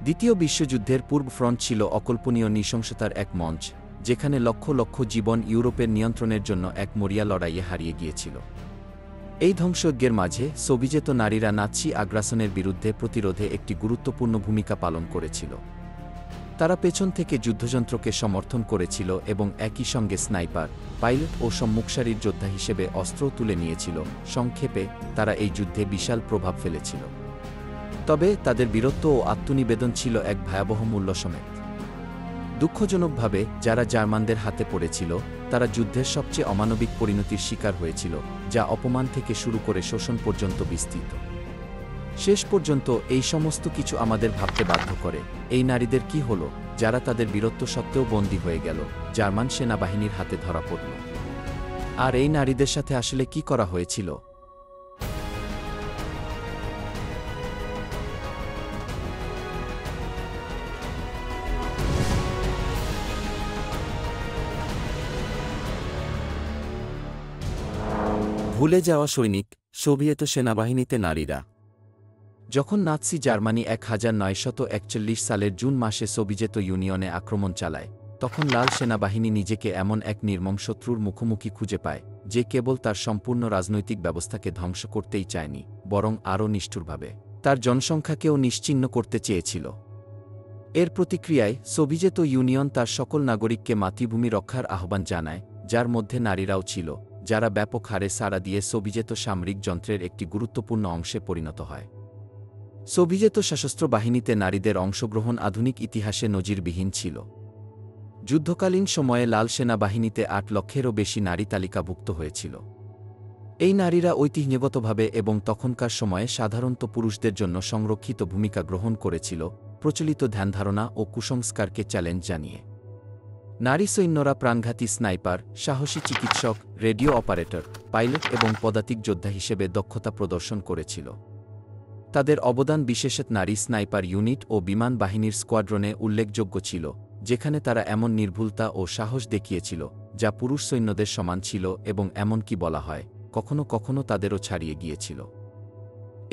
দ্বিতীয় বিশ্বযুদ্ধের পূর্ব ফ্রন্ট ছিল অকল্পনীয় নৃশংসতার এক মঞ্চ, যেখানে লক্ষ লক্ষ জীবন ইউরোপের নিয়ন্ত্রণের জন্য এক মরিয়া লড়াইয়ে হারিয়ে গিয়েছিল। এই ধ্বংসযজ্ঞের মাঝে সোভিয়েত নারীরা নাৎসি আগ্রাসনের বিরুদ্ধে প্রতিরোধে একটি গুরুত্বপূর্ণ ভূমিকা পালন করেছিল। তারা পেছন থেকে যুদ্ধযন্ত্রকে সমর্থন করেছিল এবং একই সঙ্গে স্নাইপার, পাইলট ও সম্মুখসারির যোদ্ধা হিসেবে অস্ত্রও তুলে নিয়েছিল। সংক্ষেপে, তারা এই যুদ্ধে বিশাল প্রভাব ফেলেছিল। তবে তাদের বীরত্ব ও আত্মনিবেদন ছিল এক ভয়াবহ মূল্য সমেত। দুঃখজনকভাবে, যারা জার্মানদের হাতে পড়েছিল, তারা যুদ্ধের সবচেয়ে অমানবিক পরিণতির শিকার হয়েছিল, যা অপমান থেকে শুরু করে শোষণ পর্যন্ত বিস্তৃত। শেষ পর্যন্ত এই সমস্ত কিছু আমাদের ভাবতে বাধ্য করে, এই নারীদের কি হলো, যারা তাদের বীরত্ব সত্ত্বেও বন্দী হয়ে গেল, জার্মান সেনাবাহিনীর হাতে ধরা পড়ল। আর এই নারীদের সাথে আসলে কি করা হয়েছিল? ভুলে যাওয়া সৈনিক, সোভিয়েত সেনাবাহিনীতে নারীরা। যখন নাৎসি জার্মানি 1941 সালের জুন মাসে সোভিয়েত ইউনিয়নে আক্রমণ চালায়, তখন লাল সেনাবাহিনী নিজেকে এমন এক নির্মম শত্রুর মুখোমুখি খুঁজে পায়, যে কেবল তার সম্পূর্ণ রাজনৈতিক ব্যবস্থাকে ধ্বংস করতেই চায়নি, বরং আরও নিষ্ঠুরভাবে তার জনসংখ্যাকেও নিশ্চিহ্ন করতে চেয়েছিল। এর প্রতিক্রিয়ায় সোভিয়েত ইউনিয়ন তার সকল নাগরিককে মাতৃভূমি রক্ষার আহ্বান জানায়, যার মধ্যে নারীরাও ছিল, যারা ব্যাপক হারে সাড়া দিয়ে সোভিয়েত সামরিক যন্ত্রের একটি গুরুত্বপূর্ণ অংশে পরিণত হয়। সোভিয়েত সশস্ত্র বাহিনীতে নারীদের অংশগ্রহণ আধুনিক ইতিহাসে নজিরবিহীন ছিল। যুদ্ধকালীন সময়ে লাল সেনাবাহিনীতে 8 লক্ষেরও বেশি নারী তালিকাভুক্ত হয়েছিল। এই নারীরা ঐতিহ্যগতভাবে এবং তখনকার সময়ে সাধারণত পুরুষদের জন্য সংরক্ষিত ভূমিকা গ্রহণ করেছিল, প্রচলিত ধ্যানধারণা ও কুসংস্কারকে চ্যালেঞ্জ জানিয়ে। নারী সৈন্যরা প্রাণঘাতী স্নাইপার, সাহসী চিকিৎসক, রেডিও অপারেটর, পাইলট এবং পদাতিক যোদ্ধা হিসেবে দক্ষতা প্রদর্শন করেছিল। তাদের অবদান বিশেষত নারী স্নাইপার ইউনিট ও বিমান বাহিনীর স্কোয়াড্রনে উল্লেখযোগ্য ছিল, যেখানে তারা এমন নির্ভুলতা ও সাহস দেখিয়েছিল, যা পুরুষ সৈন্যদের সমান ছিল এবং এমনকি বলা হয়, কখনো কখনো তাদেরও ছাড়িয়ে গিয়েছিল।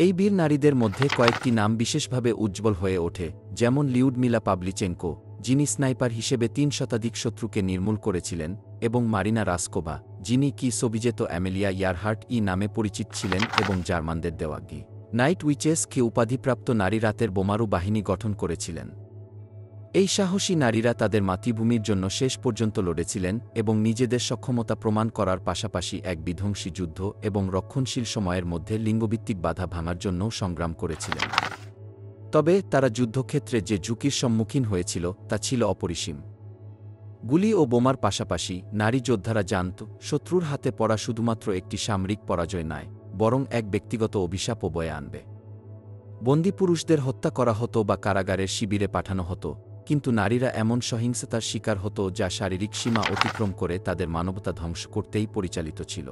এই বীর নারীদের মধ্যে কয়েকটি নাম বিশেষভাবে উজ্জ্বল হয়ে ওঠে, যেমন লিউডমিলা পাভলিচেনকো, যিনি স্নাইপার হিসেবে 3 শতাধিক শত্রুকে নির্মূল করেছিলেন, এবং মারিনা রাসকোভা, যিনি কি সোভিয়েত অ্যামেলিয়া ইয়ারহার্ট নামে পরিচিত ছিলেন এবং জার্মানদের দেওয়া গি নাইট উইচেস কে উপাধিপ্রাপ্ত নারী রাতের বোমারু বাহিনী গঠন করেছিলেন। এই সাহসী নারীরা তাদের মাতৃভূমির জন্য শেষ পর্যন্ত লড়েছিলেন এবং নিজেদের সক্ষমতা প্রমাণ করার পাশাপাশি এক বিধ্বংসী যুদ্ধ এবং রক্ষণশীল সময়ের মধ্যে লিঙ্গভিত্তিক বাধা ভাঙার জন্যও সংগ্রাম করেছিলেন। তবে তারা যুদ্ধক্ষেত্রে যে ঝুঁকির সম্মুখীন হয়েছিল তা ছিল অপরিসীম। গুলি ও বোমার পাশাপাশি নারী যোদ্ধারা জানত, শত্রুর হাতে পড়া শুধুমাত্র একটি সামরিক পরাজয় নয়, বরং এক ব্যক্তিগত অভিশাপও বয়ে আনবে। বন্দী পুরুষদের হত্যা করা হতো বা কারাগারের শিবিরে পাঠানো হতো, কিন্তু নারীরা এমন সহিংসতার শিকার হতো যা শারীরিক সীমা অতিক্রম করে তাদের মানবতা ধ্বংস করতেই পরিচালিত ছিল।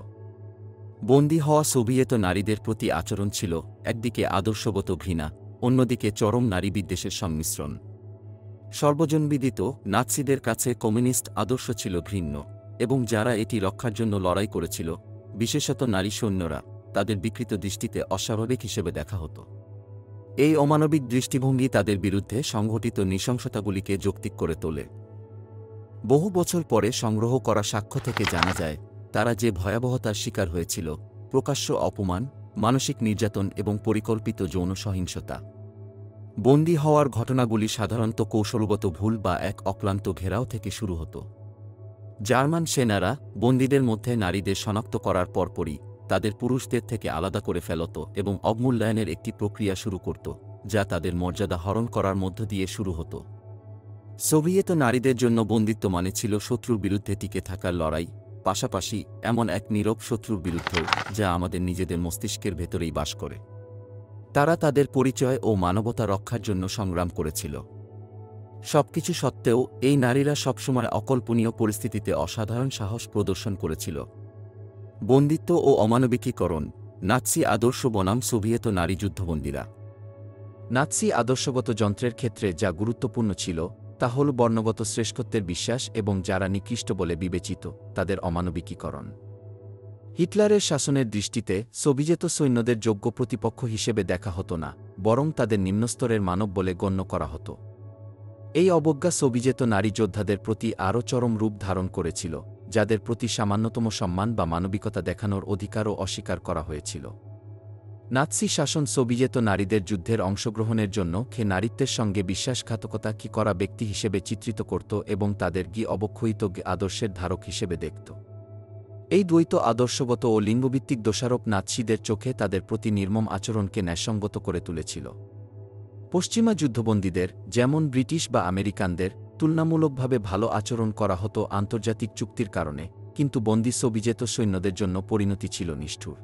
বন্দী হওয়া সোভিয়েত নারীদের প্রতি আচরণ ছিল একদিকে আদর্শগত ঘৃণা, অন্যদিকে চরম নারী বিদ্বেষের সংমিশ্রণ। সর্বজনবিদিত, নাৎসিদের কাছে কমিউনিস্ট আদর্শ ছিল ঘৃণ্য, এবং যারা এটি রক্ষার জন্য লড়াই করেছিল, বিশেষত নারী সৈন্যরা, তাদের বিকৃত দৃষ্টিতে অস্বাভাবিক হিসেবে দেখা হতো। এই অমানবিক দৃষ্টিভঙ্গি তাদের বিরুদ্ধে সংঘটিত নৃশংসতাগুলিকে যৌক্তিক করে তোলে। বহু বছর পরে সংগ্রহ করা সাক্ষ্য থেকে জানা যায়, তারা যে ভয়াবহতার শিকার হয়েছিল, প্রকাশ্য অপমান, মানসিক নির্যাতন এবং পরিকল্পিত যৌন সহিংসতা। বন্দী হওয়ার ঘটনাগুলি সাধারণত কৌশলগত ভুল বা এক অক্লান্ত ঘেরাও থেকে শুরু হতো। জার্মান সেনারা বন্দীদের মধ্যে নারীদের শনাক্ত করার পরপরই তাদের পুরুষদের থেকে আলাদা করে ফেলত এবং অবমূল্যায়নের একটি প্রক্রিয়া শুরু করত, যা তাদের মর্যাদা হরণ করার মধ্য দিয়ে শুরু হতো। সোভিয়েত নারীদের জন্য বন্দিত্ব মানে ছিল শত্রুর বিরুদ্ধে টিকে থাকার লড়াই, পাশাপাশি এমন এক নীরব শত্রুর বিরুদ্ধেও, যা আমাদের নিজেদের মস্তিষ্কের ভেতরেই বাস করে। তারা তাদের পরিচয় ও মানবতা রক্ষার জন্য সংগ্রাম করেছিল। সবকিছু সত্ত্বেও এই নারীরা সবসময় অকল্পনীয় পরিস্থিতিতে অসাধারণ সাহস প্রদর্শন করেছিল। বন্দিত্ব ও অমানবিকীকরণ, নাৎসি আদর্শ বনাম সোভিয়েত নারী যুদ্ধবন্দীরা। নাৎসি আদর্শগত যন্ত্রের ক্ষেত্রে যা গুরুত্বপূর্ণ ছিল তা হল বর্ণগত শ্রেষ্ঠত্বের বিশ্বাস এবং যারা নিকৃষ্ট বলে বিবেচিত তাদের অমানবিকীকরণ। হিটলারের শাসনের দৃষ্টিতে সোভিয়েত সৈন্যদের যোগ্য প্রতিপক্ষ হিসেবে দেখা হতো না, বরং তাদের নিম্নস্তরের মানব বলে গণ্য করা হতো। এই অবজ্ঞা সোভিয়েত নারী যোদ্ধাদের প্রতি আরও চরম রূপ ধারণ করেছিল, যাদের প্রতি সামান্যতম সম্মান বা মানবিকতা দেখানোর অধিকারও অস্বীকার করা হয়েছিল। নাৎসি শাসন সোভিয়েত নারীদের যুদ্ধের অংশগ্রহণের জন্য নারীত্বের সঙ্গে বিশ্বাসঘাতকতা কি করা ব্যক্তি হিসেবে চিত্রিত করত এবং তাদের কি অবক্ষয়িত আদর্শের ধারক হিসেবে দেখত। এই দ্বৈত আদর্শগত ও লিঙ্গভিত্তিক দোষারোপ নাৎসিদের চোখে তাদের প্রতি নির্মম আচরণকে ন্যায়সঙ্গত করে তুলেছিল। পশ্চিমা যুদ্ধবন্দীদের, যেমন ব্রিটিশ বা আমেরিকানদের, তুলনামূলকভাবে ভালো আচরণ করা হতো আন্তর্জাতিক চুক্তির কারণে, কিন্তু বন্দী সোভিয়েত সৈন্যদের জন্য পরিণতি ছিল নিষ্ঠুর।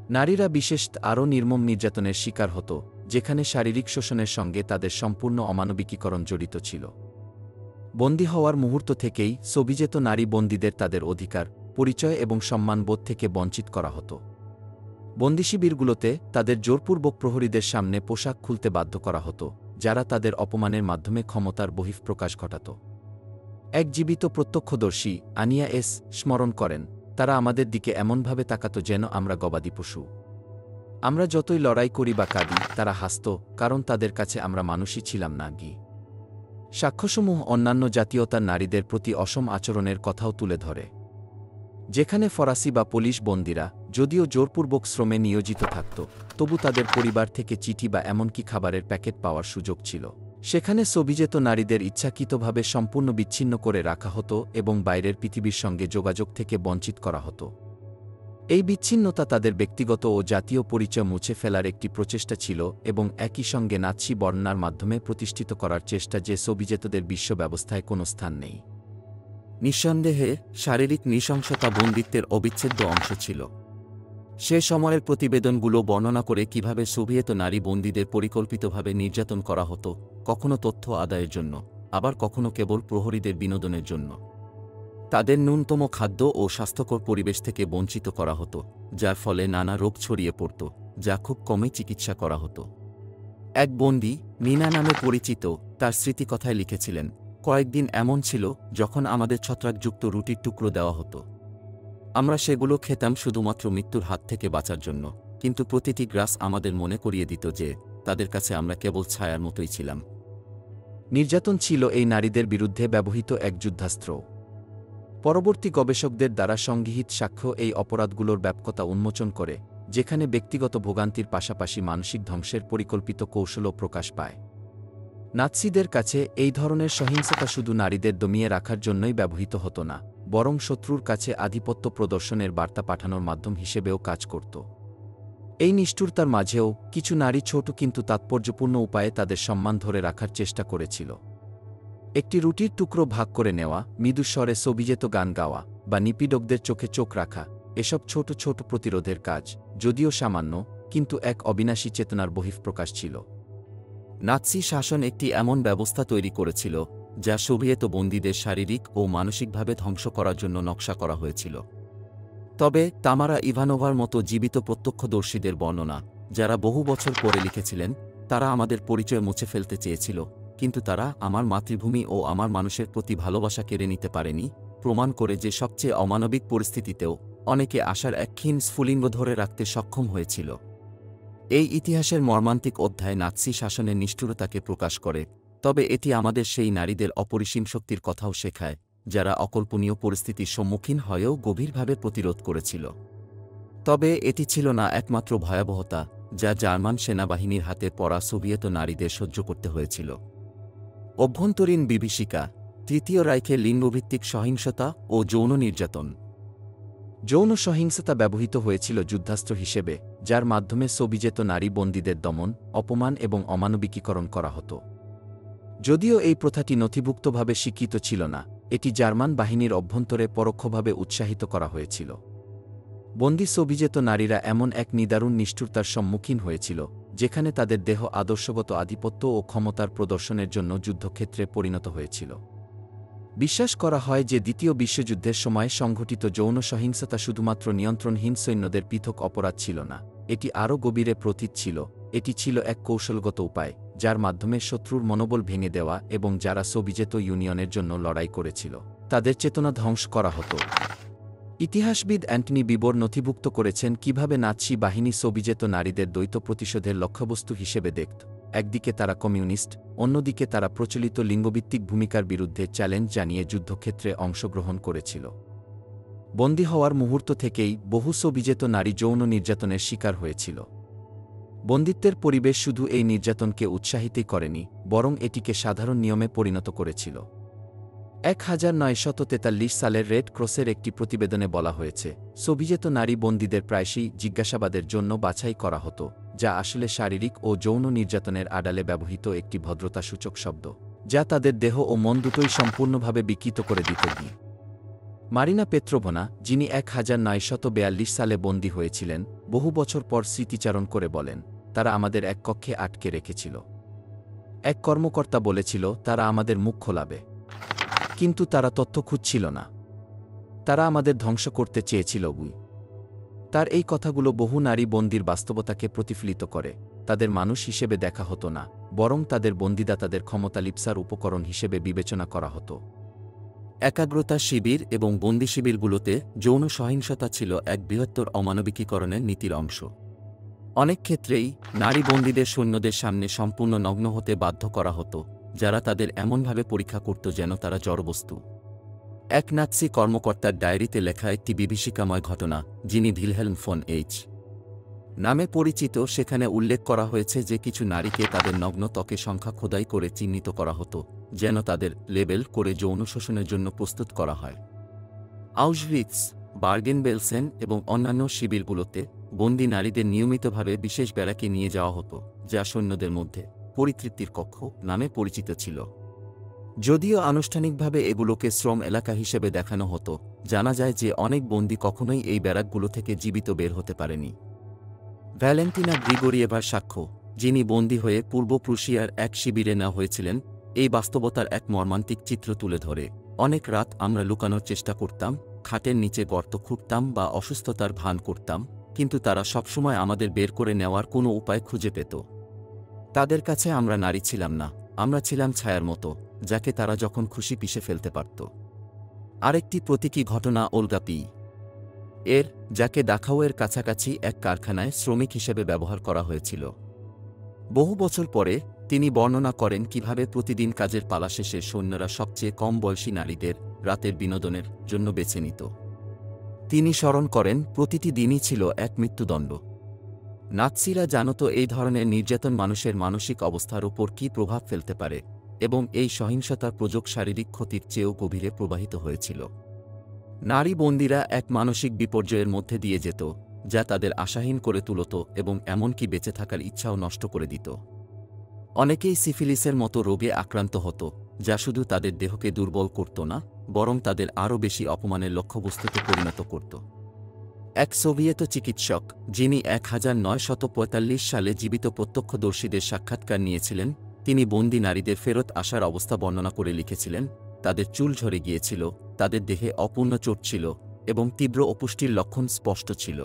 নারীরা বিশেষ আরও নির্মম নির্যাতনের শিকার হতো, যেখানে শারীরিক শোষণের সঙ্গে তাদের সম্পূর্ণ অমানবিকীকরণ জড়িত ছিল। বন্দী হওয়ার মুহূর্ত থেকেই সোভিয়েত নারী বন্দীদের তাদের অধিকার, পরিচয় এবং সম্মানবোধ থেকে বঞ্চিত করা হতো। বন্দিশিবিরগুলোতে তাদের জোরপূর্বক প্রহরীদের সামনে পোশাক খুলতে বাধ্য করা হতো, যারা তাদের অপমানের মাধ্যমে ক্ষমতার বহিঃপ্রকাশ ঘটাত। এক জীবিত প্রত্যক্ষদর্শী, আনিয়া এস, স্মরণ করেন, তারা আমাদের দিকে এমনভাবে তাকাত যেন আমরা গবাদি পশু। আমরা যতই লড়াই করি বা কাঁদি, তারা হাসত, কারণ তাদের কাছে আমরা মানুষই ছিলাম না। সাক্ষ্যসমূহ অন্যান্য জাতীয়তার নারীদের প্রতি অসম আচরণের কথাও তুলে ধরে। যেখানে ফরাসি বা পোলিশ বন্দীরা যদিও জোরপূর্বক শ্রমে নিয়োজিত থাকত, তবু তাদের পরিবার থেকে চিঠি বা এমনকি খাবারের প্যাকেট পাওয়ার সুযোগ ছিল। সেখানে সোভিয়েত নারীদের ইচ্ছাকৃতভাবে সম্পূর্ণ বিচ্ছিন্ন করে রাখা হতো এবং বাইরের পৃথিবীর সঙ্গে যোগাযোগ থেকে বঞ্চিত করা হতো। এই বিচ্ছিন্নতা তাদের ব্যক্তিগত ও জাতীয় পরিচয় মুছে ফেলার একটি প্রচেষ্টা ছিল এবং একই সঙ্গে নাৎসি বর্ণনার মাধ্যমে প্রতিষ্ঠিত করার চেষ্টা যে সোভিয়েতদের বিশ্ব ব্যবস্থায় কোনো স্থান নেই। নিঃসন্দেহে শারীরিক নৃশংসতা বন্দিত্বের অবিচ্ছেদ্য অংশ ছিল। সে সময়ের প্রতিবেদনগুলো বর্ণনা করে কিভাবে সোভিয়েত নারী বন্দীদের পরিকল্পিতভাবে নির্যাতন করা হতো, কখনো তথ্য আদায়ের জন্য, আবার কখনো কেবল প্রহরীদের বিনোদনের জন্য। তাদের ন্যূনতম খাদ্য ও স্বাস্থ্যকর পরিবেশ থেকে বঞ্চিত করা হতো, যার ফলে নানা রোগ ছড়িয়ে পড়ত, যা খুব কমই চিকিৎসা করা হতো। এক বন্দী, নিনা নামে পরিচিত, তার স্মৃতিকথায় লিখেছিলেন, কয়েকদিন এমন ছিল যখন আমাদের ছত্রাকযুক্ত রুটির টুকরো দেওয়া হতো। আমরা সেগুলো খেতাম শুধুমাত্র মৃত্যুর হাত থেকে বাঁচার জন্য, কিন্তু প্রতিটি গ্রাস আমাদের মনে করিয়ে দিত যে তাদের কাছে আমরা কেবল ছায়ার মতোই ছিলাম। নির্যাতন ছিল এই নারীদের বিরুদ্ধে ব্যবহৃত এক যুদ্ধাস্ত্র। পরবর্তী গবেষকদের দ্বারা সংগৃহীত সাক্ষ্য এই অপরাধগুলোর ব্যাপকতা উন্মোচন করে, যেখানে ব্যক্তিগত ভোগান্তির পাশাপাশি মানসিক ধ্বংসের পরিকল্পিত কৌশলও প্রকাশ পায়। নাৎসিদের কাছে এই ধরনের সহিংসতা শুধু নারীদের দমিয়ে রাখার জন্যই ব্যবহৃত হতো না, বরং শত্রুর কাছে আধিপত্য প্রদর্শনের বার্তা পাঠানোর মাধ্যম হিসেবেও কাজ করত। এই নিষ্ঠুরতার মাঝেও কিছু নারী ছোট কিন্তু তাৎপর্যপূর্ণ উপায়ে তাদের সম্মান ধরে রাখার চেষ্টা করেছিল। একটি রুটির টুকরো ভাগ করে নেওয়া, মৃদুস্বরে সোভিয়েত গান গাওয়া বা নিপীড়কদের চোখে চোখ রাখা, এসব ছোট ছোট প্রতিরোধের কাজ, যদিও সামান্য, কিন্তু এক অবিনাশী চেতনার বহিঃপ্রকাশ ছিল। নাৎসি শাসন একটি এমন ব্যবস্থা তৈরি করেছিল যা সোভিয়েত বন্দীদের শারীরিক ও মানসিকভাবে ধ্বংস করার জন্য নকশা করা হয়েছিল। তবে তামারা ইভানোভার মতো জীবিত প্রত্যক্ষদর্শীদের বর্ণনা, যারা বহু বছর পরে লিখেছিলেন, তারা আমাদের পরিচয় মুছে ফেলতে চেয়েছিল, কিন্তু তারা আমার মাতৃভূমি ও আমার মানুষের প্রতি ভালোবাসা কেড়ে নিতে পারেনি, প্রমাণ করে যে সবচেয়ে অমানবিক পরিস্থিতিতেও অনেকে আশার এক ক্ষীণ স্ফুলিঙ্গ ধরে রাখতে সক্ষম হয়েছিল। এই ইতিহাসের মর্মান্তিক অধ্যায় নাৎসি শাসনের নিষ্ঠুরতাকে প্রকাশ করে, তবে এটি আমাদের সেই নারীদের অপরিসীম শক্তির কথাও শেখায়, যারা অকল্পনীয় পরিস্থিতির সম্মুখীন হয়েও গভীরভাবে প্রতিরোধ করেছিল। তবে এটি ছিল না একমাত্র ভয়াবহতা যা জার্মান সেনাবাহিনীর হাতে পড়া সোভিয়েত নারীদের সহ্য করতে হয়েছিল। অভ্যন্তরীণ বিভীষিকা, তৃতীয় রাইখে লিঙ্গভিত্তিক সহিংসতা ও যৌন নির্যাতন। যৌন সহিংসতা ব্যবহৃত হয়েছিল যুদ্ধাস্ত্র হিসেবে, যার মাধ্যমে সোভিয়েত নারী বন্দীদের দমন, অপমান এবং অমানবিকীকরণ করা হতো। যদিও এই প্রথাটি নথিভুক্তভাবে স্বীকৃত ছিল না, এটি জার্মান বাহিনীর অভ্যন্তরে পরোক্ষভাবে উৎসাহিত করা হয়েছিল। বন্দী সোভিয়েত নারীরা এমন এক নিদারুণ নিষ্ঠুরতার সম্মুখীন হয়েছিল, যেখানে তাদের দেহ আদর্শগত আধিপত্য ও ক্ষমতার প্রদর্শনের জন্য যুদ্ধক্ষেত্রে পরিণত হয়েছিল। বিশ্বাস করা হয় যে দ্বিতীয় বিশ্বযুদ্ধের সময় সংঘটিত যৌন সহিংসতা শুধুমাত্র নিয়ন্ত্রণহীন সৈন্যদের পৃথক অপরাধ ছিল না, এটি আরও গভীরে প্রতীত ছিল। এটি ছিল এক কৌশলগত উপায়, যার মাধ্যমে শত্রুর মনোবল ভেঙে দেওয়া এবং যারা সোভিয়েত ইউনিয়নের জন্য লড়াই করেছিল, তাদের চেতনা ধ্বংস করা হতো। ইতিহাসবিদ অ্যান্টনি বিবর নথিভুক্ত করেছেন কিভাবে নাৎসি বাহিনী সোভিয়েত নারীদের দ্বৈত প্রতিশোধের লক্ষ্যবস্তু হিসেবে দেখত। একদিকে তারা কমিউনিস্ট, অন্যদিকে তারা প্রচলিত লিঙ্গভিত্তিক ভূমিকার বিরুদ্ধে চ্যালেঞ্জ জানিয়ে যুদ্ধক্ষেত্রে অংশগ্রহণ করেছিল। বন্দী হওয়ার মুহূর্ত থেকেই বহু সোভিয়েত নারী যৌন নির্যাতনের শিকার হয়েছিল। বন্দিত্বের পরিবেশ শুধু এই নির্যাতনকে উৎসাহিতই করেনি, বরং এটিকে সাধারণ নিয়মে পরিণত করেছিল। 1943 সালের রেড ক্রসের একটি প্রতিবেদনে বলা হয়েছে, সোভিয়েত নারী বন্দীদের প্রায়শই জিজ্ঞাসাবাদের জন্য বাছাই করা হতো, যা আসলে শারীরিক ও যৌন নির্যাতনের আড়ালে ব্যবহৃত একটি ভদ্রতাসূচক শব্দ, যা তাদের দেহ ও মন দুটোই সম্পূর্ণভাবে বিকৃত করে দিত। মারিনা পেত্রোভনা, যিনি 1942 সালে বন্দী হয়েছিলেন, বহু বছর পর স্মৃতিচারণ করে বলেন, তারা আমাদের এক কক্ষে আটকে রেখেছিল। এক কর্মকর্তা বলেছিল তারা আমাদের মুখ খোলাবে, কিন্তু তারা তথ্য খুঁজছিল না। তারা আমাদের ধ্বংস করতে চেয়েছিল। তার এই কথাগুলো বহু নারী বন্দির বাস্তবতাকে প্রতিফলিত করে। তাদের মানুষ হিসেবে দেখা হতো না, বরং তাদের বন্দিদাতাদের ক্ষমতা লিপ্সার উপকরণ হিসেবে বিবেচনা করা হতো। একাগ্রতা শিবির এবং বন্দি শিবিরগুলোতে যৌন সহিংসতা ছিল এক বৃহত্তর অমানবিকীকরণের নীতির অংশ। অনেক ক্ষেত্রেই নারী বন্দীদের সৈন্যদের সামনে সম্পূর্ণ নগ্ন হতে বাধ্য করা হতো, যারা তাদের এমনভাবে পরীক্ষা করত যেন তারা জড়বস্তু। এক নাৎসি কর্মকর্তার ডায়েরিতে লেখা একটি বিভীষিকাময় ঘটনা, যিনি ভিলহেলম ফন এইচ নামে পরিচিত, সেখানে উল্লেখ করা হয়েছে যে কিছু নারীকে তাদের নগ্ন ত্বকে সংখ্যা খোদাই করে চিহ্নিত করা হতো, যেন তাদের লেবেল করে যৌন শোষণের জন্য প্রস্তুত করা হয়। আউশভিটস, বার্গেন-বেলসেন এবং অন্যান্য শিবিরগুলোতে বন্দী নারীদের নিয়মিতভাবে বিশেষ ব্যারাকে নিয়ে যাওয়া হতো, যা সৈন্যদের মধ্যে পরিতৃপ্তির কক্ষ নামে পরিচিত ছিল। যদিও আনুষ্ঠানিকভাবে এগুলোকে শ্রম এলাকা হিসেবে দেখানো হতো, জানা যায় যে অনেক বন্দী কখনোই এই ব্যারাকগুলো থেকে জীবিত বের হতে পারেনি। ভ্যালেন্টিনা গ্রিগোরিয়েভার সাক্ষ্য, যিনি বন্দী হয়ে পূর্ব প্রুশিয়ার এক শিবিরে নেওয়া হয়েছিলেন, এই বাস্তবতার এক মর্মান্তিক চিত্র তুলে ধরে। অনেক রাত আমরা লুকানোর চেষ্টা করতাম, খাটের নিচে গর্ত খুঁড়তাম বা অসুস্থতার ভান করতাম, কিন্তু তারা সবসময় আমাদের বের করে নেওয়ার কোনো উপায় খুঁজে পেত। তাদের কাছে আমরা নারী ছিলাম না, আমরা ছিলাম ছায়ার মতো, যাকে তারা যখন খুশি পিষে ফেলতে পারত। আরেকটি প্রতীকী ঘটনা ওলগা পি এর, যাকে দাখাওয়ের কাছাকাছি এক কারখানায় শ্রমিক হিসেবে ব্যবহার করা হয়েছিল। বহু বছর পরে তিনি বর্ণনা করেন কিভাবে প্রতিদিন কাজের পালা শেষে সৈন্যরা সবচেয়ে কম বয়সী নারীদের রাতের বিনোদনের জন্য বেছে নিত। তিনি স্মরণ করেন, প্রতিটি দিনই ছিল এক মৃত্যুদণ্ড। নাৎসিরা জানত এই ধরনের নির্যাতন মানুষের মানসিক অবস্থার উপর কী প্রভাব ফেলতে পারে, এবং এই সহিংসতার প্রযোগ শারীরিক ক্ষতির চেয়েও গভীরে প্রবাহিত হয়েছিল। নারী বন্দীরা এক মানসিক বিপর্যয়ের মধ্যে দিয়ে যেত, যা তাদের আশাহীন করে তুলত এবং এমনকি বেঁচে থাকার ইচ্ছাও নষ্ট করে দিত। অনেকেই সিফিলিসের মতো রোগে আক্রান্ত হতো, যা শুধু তাদের দেহকে দুর্বল করত না, বরং তাদের আরও বেশি অপমানের লক্ষ্যবস্তুতে পরিণত করত। এক সোভিয়েত চিকিৎসক, যিনি 1945 সালে জীবিত প্রত্যক্ষদর্শীদের সাক্ষাৎকার নিয়েছিলেন, তিনি বন্দী নারীদের ফেরত আসার অবস্থা বর্ণনা করে লিখেছিলেন, তাদের চুল ঝরে গিয়েছিল, তাদের দেহে অপূর্ণ চোট ছিল এবং তীব্র অপুষ্টির লক্ষণ স্পষ্ট ছিল।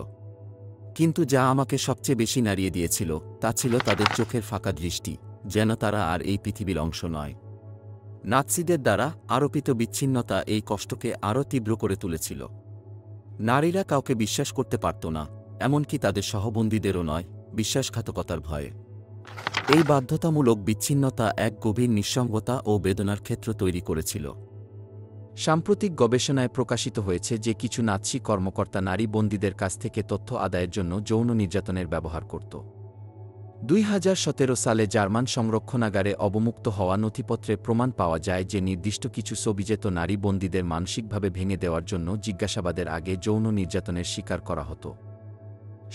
কিন্তু যা আমাকে সবচেয়ে বেশি নাড়িয়ে দিয়েছিল তা ছিল তাদের চোখের ফাঁকা দৃষ্টি, যেন তারা আর এই পৃথিবীর অংশ নয়। নাৎসিদের দ্বারা আরোপিত বিচ্ছিন্নতা এই কষ্টকে আরও তীব্র করে তুলেছিল। নারীরা কাউকে বিশ্বাস করতে পারত না, এমনকি তাদের সহবন্দীদেরও নয়, বিশ্বাসঘাতকতার ভয়ে। এই বাধ্যতামূলক বিচ্ছিন্নতা এক গভীর নিঃসঙ্গতা ও বেদনার ক্ষেত্র তৈরি করেছিল। সাম্প্রতিক গবেষণায় প্রকাশিত হয়েছে যে কিছু নাৎসি কর্মকর্তা নারী বন্দীদের কাছ থেকে তথ্য আদায়ের জন্য যৌন নির্যাতনের ব্যবহার করত। 2017 সালে জার্মান সংরক্ষণাগারে অবমুক্ত হওয়া নথিপত্রে প্রমাণ পাওয়া যায় যে নির্দিষ্ট কিছু সোভিয়েত নারী বন্দীদের মানসিকভাবে ভেঙে দেওয়ার জন্য জিজ্ঞাসাবাদের আগে যৌন নির্যাতনের শিকার করা হতো।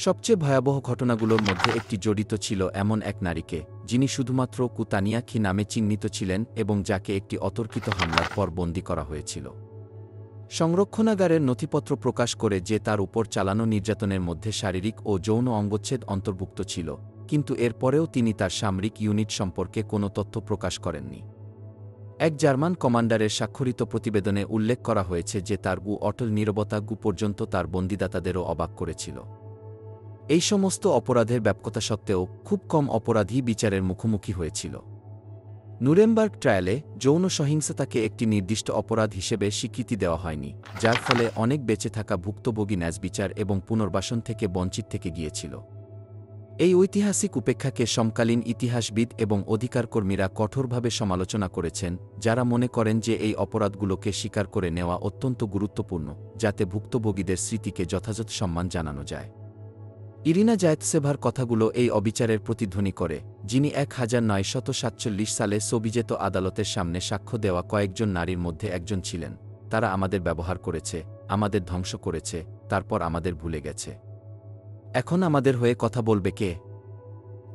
সবচেয়ে ভয়াবহ ঘটনাগুলোর মধ্যে একটি জড়িত ছিল এমন এক নারীকে, যিনি শুধুমাত্র কুতানিয়াখি নামে চিহ্নিত ছিলেন এবং যাকে একটি অতর্কিত হামলার পর বন্দী করা হয়েছিল। সংরক্ষণাগারের নথিপত্র প্রকাশ করে যে তার উপর চালানো নির্যাতনের মধ্যে শারীরিক ও যৌন অঙ্গচ্ছেদ অন্তর্ভুক্ত ছিল, কিন্তু এরপরেও তিনি তার সামরিক ইউনিট সম্পর্কে কোনো তথ্য প্রকাশ করেননি। এক জার্মান কমান্ডারের স্বাক্ষরিত প্রতিবেদনে উল্লেখ করা হয়েছে যে তার অটল নীরবতা পর্যন্ত তার বন্দিদাতাদেরও অবাক করেছিল। এই সমস্ত অপরাধের ব্যাপকতা সত্ত্বেও খুব কম অপরাধী বিচারের মুখোমুখি হয়েছিল। নুরেমবার্গ ট্রায়ালে যৌন সহিংসতাকে একটি নির্দিষ্ট অপরাধ হিসেবে স্বীকৃতি দেওয়া হয়নি, যার ফলে অনেক বেঁচে থাকা ভুক্তভোগী ন্যায়বিচার এবং পুনর্বাসন থেকে বঞ্চিত থেকে গিয়েছিল। এই ঐতিহাসিক উপেক্ষাকে সমকালীন ইতিহাসবিদ এবং অধিকারকর্মীরা কঠোরভাবে সমালোচনা করেছেন, যারা মনে করেন যে এই অপরাধগুলোকে স্বীকার করে নেওয়া অত্যন্ত গুরুত্বপূর্ণ, যাতে ভুক্তভোগীদের স্মৃতিকে যথাযথ সম্মান জানানো যায়। ইরিনা জায়েতসেভার কথাগুলো এই অবিচারের প্রতিধ্বনি করে, যিনি 1947 সালে সোভিয়েত আদালতের সামনে সাক্ষ্য দেওয়া কয়েকজন নারীর মধ্যে একজন ছিলেন। তারা আমাদের ব্যবহার করেছে, আমাদের ধ্বংস করেছে, তারপর আমাদের ভুলে গেছে। এখন আমাদের হয়ে কথা বলবে কে?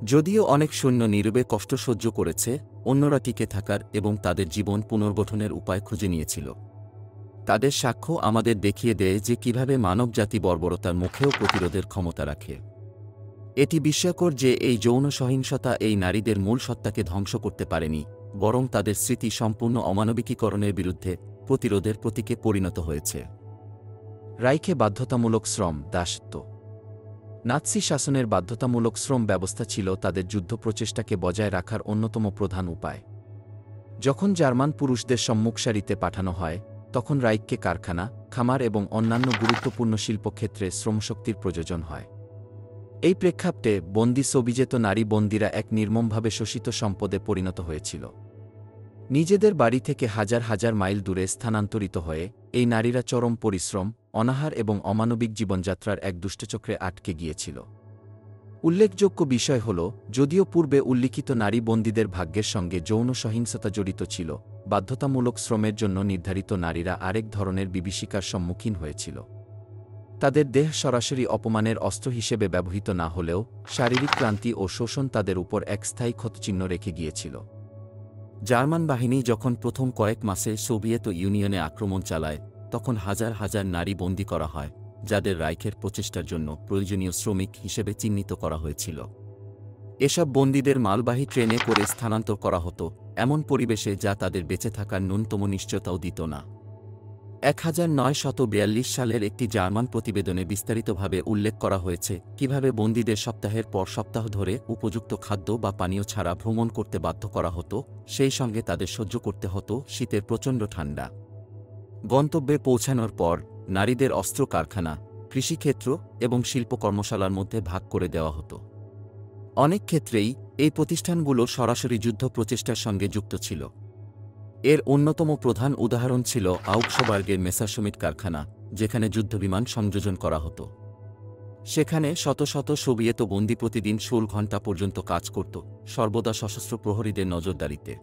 যদিও অনেক সৈন্য নীরবে কষ্ট সহ্য করেছে, অন্যরা টিকে থাকার এবং তাদের জীবন পুনর্গঠনের উপায় খুঁজে নিয়েছিল। তাদের সাক্ষ্য আমাদের দেখিয়ে দেয় যে কিভাবে মানবজাতি বর্বরতার মুখেও প্রতিরোধের ক্ষমতা রাখে। এটি বিস্ময়কর যে এই যৌন সহিংসতা এই নারীদের মূল সত্তাকে ধ্বংস করতে পারেনি, বরং তাদের স্মৃতি সম্পূর্ণ অমানবিকীকরণের বিরুদ্ধে প্রতিরোধের প্রতীকে পরিণত হয়েছে। রাইখে বাধ্যতামূলক শ্রম, দাসত্ব। নাৎসি শাসনের বাধ্যতামূলক শ্রম ব্যবস্থা ছিল তাদের যুদ্ধ প্রচেষ্টাকে বজায় রাখার অন্যতম প্রধান উপায়। যখন জার্মান পুরুষদের সম্মুখ সারিতে পাঠানো হয়, তখন রাইখকে কারখানা, খামার এবং অন্যান্য গুরুত্বপূর্ণ শিল্পক্ষেত্রে শ্রমশক্তির প্রয়োজন হয়। এই প্রেক্ষাপটে বন্দী সোভিয়েত নারী বন্দীরা এক নির্মমভাবে শোষিত সম্পদে পরিণত হয়েছিল। নিজেদের বাড়ি থেকে হাজার হাজার মাইল দূরে স্থানান্তরিত হয়ে এই নারীরা চরম পরিশ্রম, অনাহার এবং অমানবিক জীবনযাত্রার এক দুষ্টচক্রে আটকে গিয়েছিল। উল্লেখযোগ্য বিষয় হল, যদিও পূর্বে উল্লিখিত নারী বন্দীদের ভাগ্যের সঙ্গে যৌন সহিংসতা জড়িত ছিল, বাধ্যতামূলক শ্রমের জন্য নির্ধারিত নারীরা আরেক ধরনের বিভীষিকার সম্মুখীন হয়েছিল। তাদের দেহ সরাসরি অপমানের অস্ত্র হিসেবে ব্যবহৃত না হলেও শারীরিক ক্লান্তি ও শোষণ তাদের উপর এক স্থায়ী ক্ষতচিহ্ন রেখে গিয়েছিল। জার্মান বাহিনী যখন প্রথম কয়েক মাসে সোভিয়েত ইউনিয়নে আক্রমণ চালায়, তখন হাজার হাজার নারী বন্দী করা হয়, যাদের রাইখের প্রচেষ্টার জন্য প্রয়োজনীয় শ্রমিক হিসেবে চিহ্নিত করা হয়েছিল। এসব বন্দীদের মালবাহী ট্রেনে করে স্থানান্তর করা হতো, এমন পরিবেশে যা তাদের বেঁচে থাকার ন্যূনতম নিশ্চয়তাও দিত না। 1942 সালের একটি জার্মান প্রতিবেদনে বিস্তারিতভাবে উল্লেখ করা হয়েছে কিভাবে বন্দীদের সপ্তাহের পর সপ্তাহ ধরে উপযুক্ত খাদ্য বা পানীয় ছাড়া ভ্রমণ করতে বাধ্য করা হতো, সেই সঙ্গে তাদের সহ্য করতে হতো শীতের প্রচণ্ড ঠান্ডা। গন্তব্যে পৌঁছানোর পর নারীদের অস্ত্র কারখানা, কৃষিক্ষেত্র এবং শিল্প কর্মশালার মধ্যে ভাগ করে দেওয়া হতো। অনেক ক্ষেত্রেই এই প্রতিষ্ঠানগুলো সরাসরি যুদ্ধ প্রচেষ্টার সঙ্গে যুক্ত ছিল। এর অন্যতম প্রধান উদাহরণ ছিল আউগসবার্গের মেসারশমিট কারখানা, যেখানে যুদ্ধবিমান সংযোজন করা হতো। সেখানে শত শত সোভিয়েত বন্দী প্রতিদিন 16 ঘণ্টা পর্যন্ত কাজ করত, সর্বদা সশস্ত্র প্রহরীদের নজরদারিতে।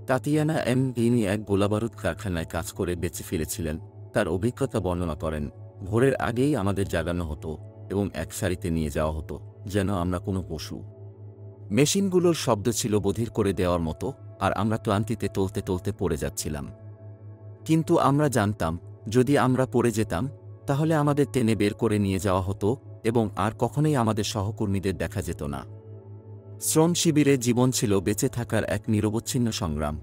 তাতিয়ানা তিনি এক গোলাবারুদ কারখানায় কাজ করে বেঁচে ফিরেছিলেন। তার অভিজ্ঞতা বর্ণনা করেন, ভোরের আগেই আমাদের জাগানো হতো এবং এক সারিতে নিয়ে যাওয়া হতো, যেন আমরা কোনো পশু। মেশিনগুলোর শব্দ ছিল বধির করে দেওয়ার মতো, আর আমরা ক্লান্তিতে টলতে টলতে পড়ে যাচ্ছিলাম। কিন্তু আমরা জানতাম, যদি আমরা পড়ে যেতাম, তাহলে আমাদের টেনে বের করে নিয়ে যাওয়া হতো এবং আর কখনোই আমাদের সহকর্মীদের দেখা যেত না। শ্রম শিবিরে জীবন ছিল বেঁচে থাকার এক নিরবচ্ছিন্ন সংগ্রাম।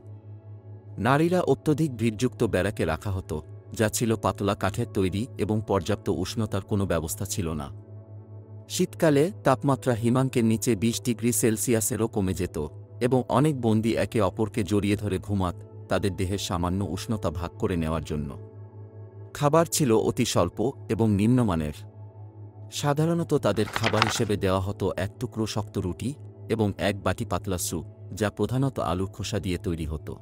নারীরা অত্যধিক ভিড়যুক্ত ব্যারাকে রাখা হতো, যা ছিল পাতলা কাঠের তৈরি এবং পর্যাপ্ত উষ্ণতার কোনো ব্যবস্থা ছিল না। শীতকালে তাপমাত্রা হিমাঙ্কের নিচে 20 ডিগ্রি সেলসিয়াসেরও কমে যেত এবং অনেক বন্দী একে অপরকে জড়িয়ে ধরে ঘুমাত, তাদের দেহের সামান্য উষ্ণতা ভাগ করে নেওয়ার জন্য। খাবার ছিল অতি স্বল্প এবং নিম্নমানের। সাধারণত তাদের খাবার হিসেবে দেওয়া হতো এক টুকরো শক্ত রুটি এবং এক বাটি পাতলা স্যুপ, যা প্রধানত আলুর খোসা দিয়ে তৈরি হতো।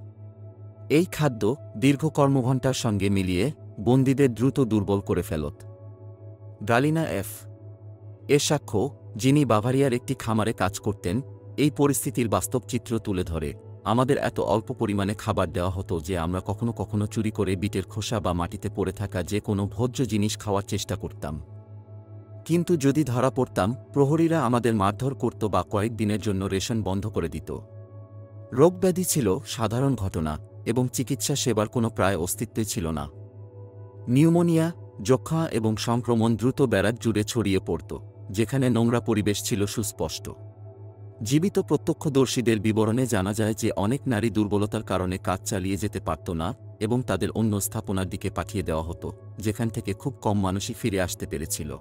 এই খাদ্য দীর্ঘ কর্মঘণ্টার সঙ্গে মিলিয়ে বন্দীদের দ্রুত দুর্বল করে ফেলত। গালিনা এফ. এর সাক্ষ্য, যিনি বাভারিয়ার একটি খামারে কাজ করতেন, এই পরিস্থিতির বাস্তব চিত্র তুলে ধরে। আমাদের এত অল্প পরিমাণে খাবার দেওয়া হতো যে আমরা কখনো কখনো চুরি করে বিটের খোসা বা মাটিতে পড়ে থাকা যে কোনো ভোজ্য জিনিস খাওয়ার চেষ্টা করতাম। কিন্তু যদি ধরা পড়তাম, প্রহরীরা আমাদের মারধর করত বা কয়েক দিনের জন্য রেশন বন্ধ করে দিত। রোগব্যাধি ছিল সাধারণ ঘটনা এবং চিকিৎসা সেবার কোনো প্রায় অস্তিত্বই ছিল না। নিউমোনিয়া, যক্ষ্মা এবং সংক্রমণ দ্রুত ব্যারাক জুড়ে ছড়িয়ে পড়ত, যেখানে নোংরা পরিবেশ ছিল সুস্পষ্ট। জীবিত প্রত্যক্ষদর্শীদের বিবরণে জানা যায় যে অনেক নারী দুর্বলতার কারণে কাজ চালিয়ে যেতে পারত না এবং তাদের অন্য স্থাপনার দিকে পাঠিয়ে দেওয়া হতো, যেখান থেকে খুব কম মানুষই ফিরে আসতে পেরেছিল।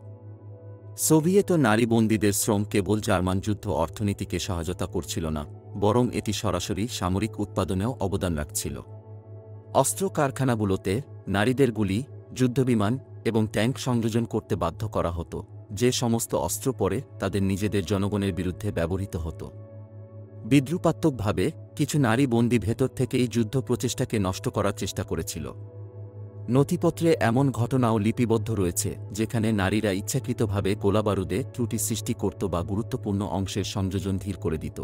সোভিয়েত নারী বন্দীদের শ্রম কেবল জার্মান যুদ্ধ অর্থনীতিকে সহায়তা করছিল না, বরং এটি সরাসরি সামরিক উৎপাদনেও অবদান রাখছিল। অস্ত্র কারখানাগুলোতে নারীদের গুলি, যুদ্ধবিমান এবং ট্যাঙ্ক সংযোজন করতে বাধ্য করা হতো, যে সমস্ত অস্ত্র পরে তাদের নিজেদের জনগণের বিরুদ্ধে ব্যবহৃত হতো। বিদ্রূপাত্মকভাবে কিছু নারী বন্দী ভেতর থেকে এই যুদ্ধ প্রচেষ্টাকে নষ্ট করার চেষ্টা করেছিল। নথিপত্রে এমন ঘটনাও লিপিবদ্ধ রয়েছে যেখানে নারীরা ইচ্ছাকৃতভাবে গোলাবারুদে ত্রুটি সৃষ্টি করত বা গুরুত্বপূর্ণ অংশের সংযোজন ধীর করে দিত।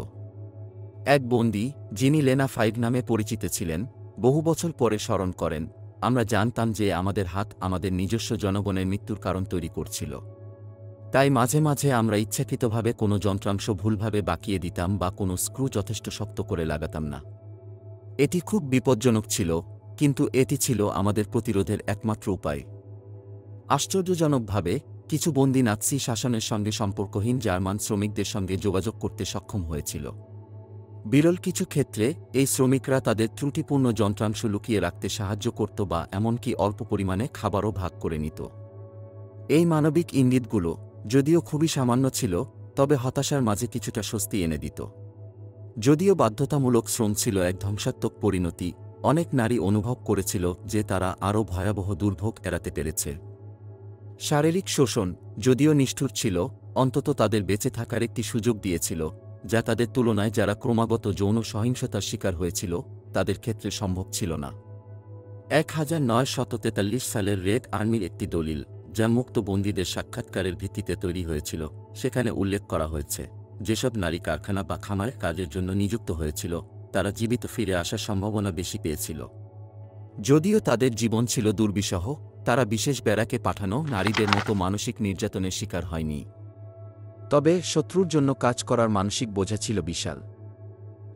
এক বন্দী, যিনি লেনা ফাইভ নামে পরিচিত ছিলেন, বহু বছর পরে স্মরণ করেন, আমরা জানতাম যে আমাদের হাত আমাদের নিজস্ব জনগণের মৃত্যুর কারণ তৈরি করছিল। তাই মাঝে মাঝে আমরা ইচ্ছাকৃতভাবে কোনো যন্ত্রাংশ ভুলভাবে বাঁকিয়ে দিতাম বা কোনো স্ক্রু যথেষ্ট শক্ত করে লাগাতাম না। এটি খুব বিপজ্জনক ছিল, কিন্তু এটি ছিল আমাদের প্রতিরোধের একমাত্র উপায়। আশ্চর্যজনকভাবে কিছু বন্দী নাৎসি শাসনের সঙ্গে সম্পর্কহীন জার্মান শ্রমিকদের সঙ্গে যোগাযোগ করতে সক্ষম হয়েছিল। বিরল কিছু ক্ষেত্রে এই শ্রমিকরা তাদের ত্রুটিপূর্ণ যন্ত্রাংশ লুকিয়ে রাখতে সাহায্য করত বা এমনকি অল্প পরিমাণে খাবারও ভাগ করে নিত। এই মানবিক ইঙ্গিতগুলো, যদিও খুবই সামান্য ছিল, তবে হতাশার মাঝে কিছুটা স্বস্তি এনে দিত। যদিও বাধ্যতামূলক শ্রম ছিল এক ধ্বংসাত্মক পরিণতি, অনেক নারী অনুভব করেছিল যে তারা আরও ভয়াবহ দুর্ভোগ এড়াতে পেরেছে। শারীরিক শোষণ, যদিও নিষ্ঠুর ছিল, অন্তত তাদের বেঁচে থাকার একটি সুযোগ দিয়েছিল, যা তাদের তুলনায় যারা ক্রমাগত যৌন সহিংসতার শিকার হয়েছিল তাদের ক্ষেত্রে সম্ভব ছিল না। 1943 সালের রেড আর্মির একটি দলিল, যা মুক্ত বন্দীদের সাক্ষাৎকারের ভিত্তিতে তৈরি হয়েছিল, সেখানে উল্লেখ করা হয়েছে যেসব নারী কারখানা বা খামারে কাজের জন্য নিযুক্ত হয়েছিল তারা জীবিত ফিরে আসার সম্ভাবনা বেশি পেয়েছিল। যদিও তাদের জীবন ছিল দুর্বিষহ, তারা বিশেষ ব্যারাকে পাঠানো নারীদের মতো মানসিক নির্যাতনের শিকার হয়নি। তবে শত্রুর জন্য কাজ করার মানসিক বোঝা ছিল বিশাল।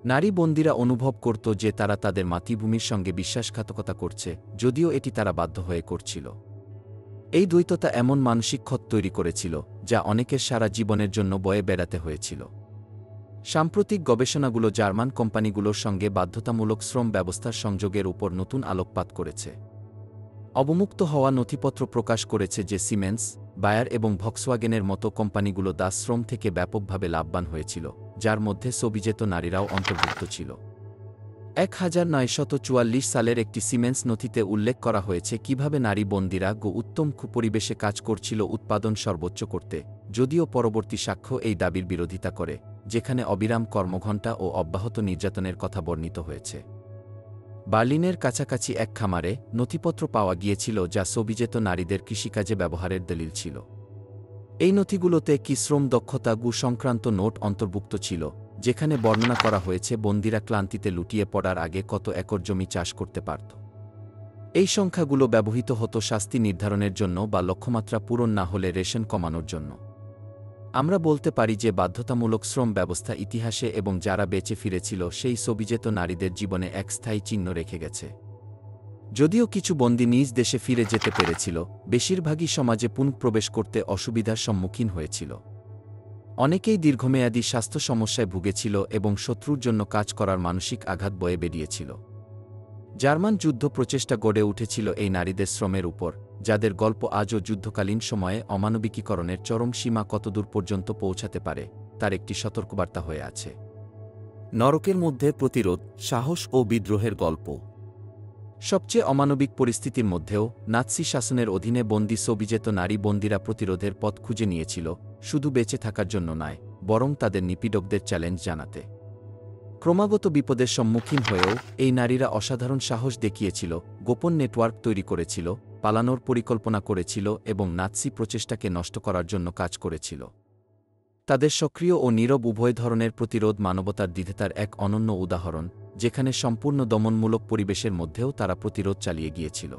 নারী বন্দীরা অনুভব করত যে তারা তাদের মাতৃভূমির সঙ্গে বিশ্বাসঘাতকতা করছে, যদিও এটি তারা বাধ্য হয়ে করছিল। এই দ্বৈততা এমন মানসিক ক্ষত তৈরি করেছিল যা অনেকের সারা জীবনের জন্য বয়ে বেড়াতে হয়েছিল। সাম্প্রতিক গবেষণাগুলো জার্মান কোম্পানিগুলোর সঙ্গে বাধ্যতামূলক শ্রম ব্যবস্থার সংযোগের উপর নতুন আলোকপাত করেছে। অবমুক্ত হওয়া নথিপত্র প্রকাশ করেছে যে সিমেন্স, বায়ার এবং ভক্সওয়াগেনের মতো কোম্পানিগুলো দাসশ্রম থেকে ব্যাপকভাবে লাভবান হয়েছিল, যার মধ্যে সোভিয়েত নারীরাও অন্তর্ভুক্ত ছিল। 1944 সালের একটি সিমেন্স নথিতে উল্লেখ করা হয়েছে কিভাবে নারী বন্দীরা উত্তম পরিবেশে কাজ করছিল উৎপাদন সর্বোচ্চ করতে, যদিও পরবর্তী সাক্ষ্য এই দাবির বিরোধিতা করে, যেখানে অবিরাম কর্মঘণ্টা ও অব্যাহত নির্যাতনের কথা বর্ণিত হয়েছে। বার্লিনের কাছাকাছি এক খামারে নথিপত্র পাওয়া গিয়েছিল যা সোভিয়েত নারীদের কৃষিকাজে ব্যবহারের দলিল ছিল। এই নথিগুলোতে কি শ্রম দক্ষতা সংক্রান্ত নোট অন্তর্ভুক্ত ছিল, যেখানে বর্ণনা করা হয়েছে বন্দীরা ক্লান্তিতে লুটিয়ে পড়ার আগে কত একর জমি চাষ করতে পারত। এই সংখ্যাগুলো ব্যবহৃত হতো শাস্তি নির্ধারণের জন্য বা লক্ষ্যমাত্রা পূরণ না হলে রেশন কমানোর জন্য। আমরা বলতে পারি যে বাধ্যতামূলক শ্রম ব্যবস্থা ইতিহাসে এবং যারা বেঁচে ফিরেছিল সেই সোভিয়েত নারীদের জীবনে এক স্থায়ী চিহ্ন রেখে গেছে। যদিও কিছু বন্দী নিজ দেশে ফিরে যেতে পেরেছিল, বেশিরভাগই সমাজে পুনঃপ্রবেশ করতে অসুবিধার সম্মুখীন হয়েছিল। অনেকেই দীর্ঘমেয়াদী স্বাস্থ্য সমস্যায় ভুগেছিল এবং শত্রুর জন্য কাজ করার মানসিক আঘাত বয়ে বেরিয়েছিল। জার্মান যুদ্ধ প্রচেষ্টা গড়ে উঠেছিল এই নারীদের শ্রমের উপর, যাদের গল্প আজও যুদ্ধকালীন সময়ে অমানবিকীকরণের চরম সীমা কতদূর পর্যন্ত পৌঁছাতে পারে তার একটি সতর্কবার্তা হয়ে আছে। নরকের মধ্যে প্রতিরোধ, সাহস ও বিদ্রোহের গল্প। সবচেয়ে অমানবিক পরিস্থিতির মধ্যেও নাৎসি শাসনের অধীনে বন্দী সোভিয়েত নারী বন্দীরা প্রতিরোধের পথ খুঁজে নিয়েছিল, শুধু বেঁচে থাকার জন্য নয়, বরং তাদের নিপীড়কদের চ্যালেঞ্জ জানাতে। ক্রমাগত বিপদের সম্মুখীন হয়েও এই নারীরা অসাধারণ সাহস দেখিয়েছিল, গোপন নেটওয়ার্ক তৈরি করেছিল, পালানোর পরিকল্পনা করেছিল এবং নাৎসি প্রচেষ্টাকে নষ্ট করার জন্য কাজ করেছিল। তাদের সক্রিয় ও নীরব উভয় ধরনের প্রতিরোধ মানবতার দ্বিধার এক অনন্য উদাহরণ, যেখানে সম্পূর্ণ দমনমূলক পরিবেশের মধ্যেও তারা প্রতিরোধ চালিয়ে গিয়েছিল।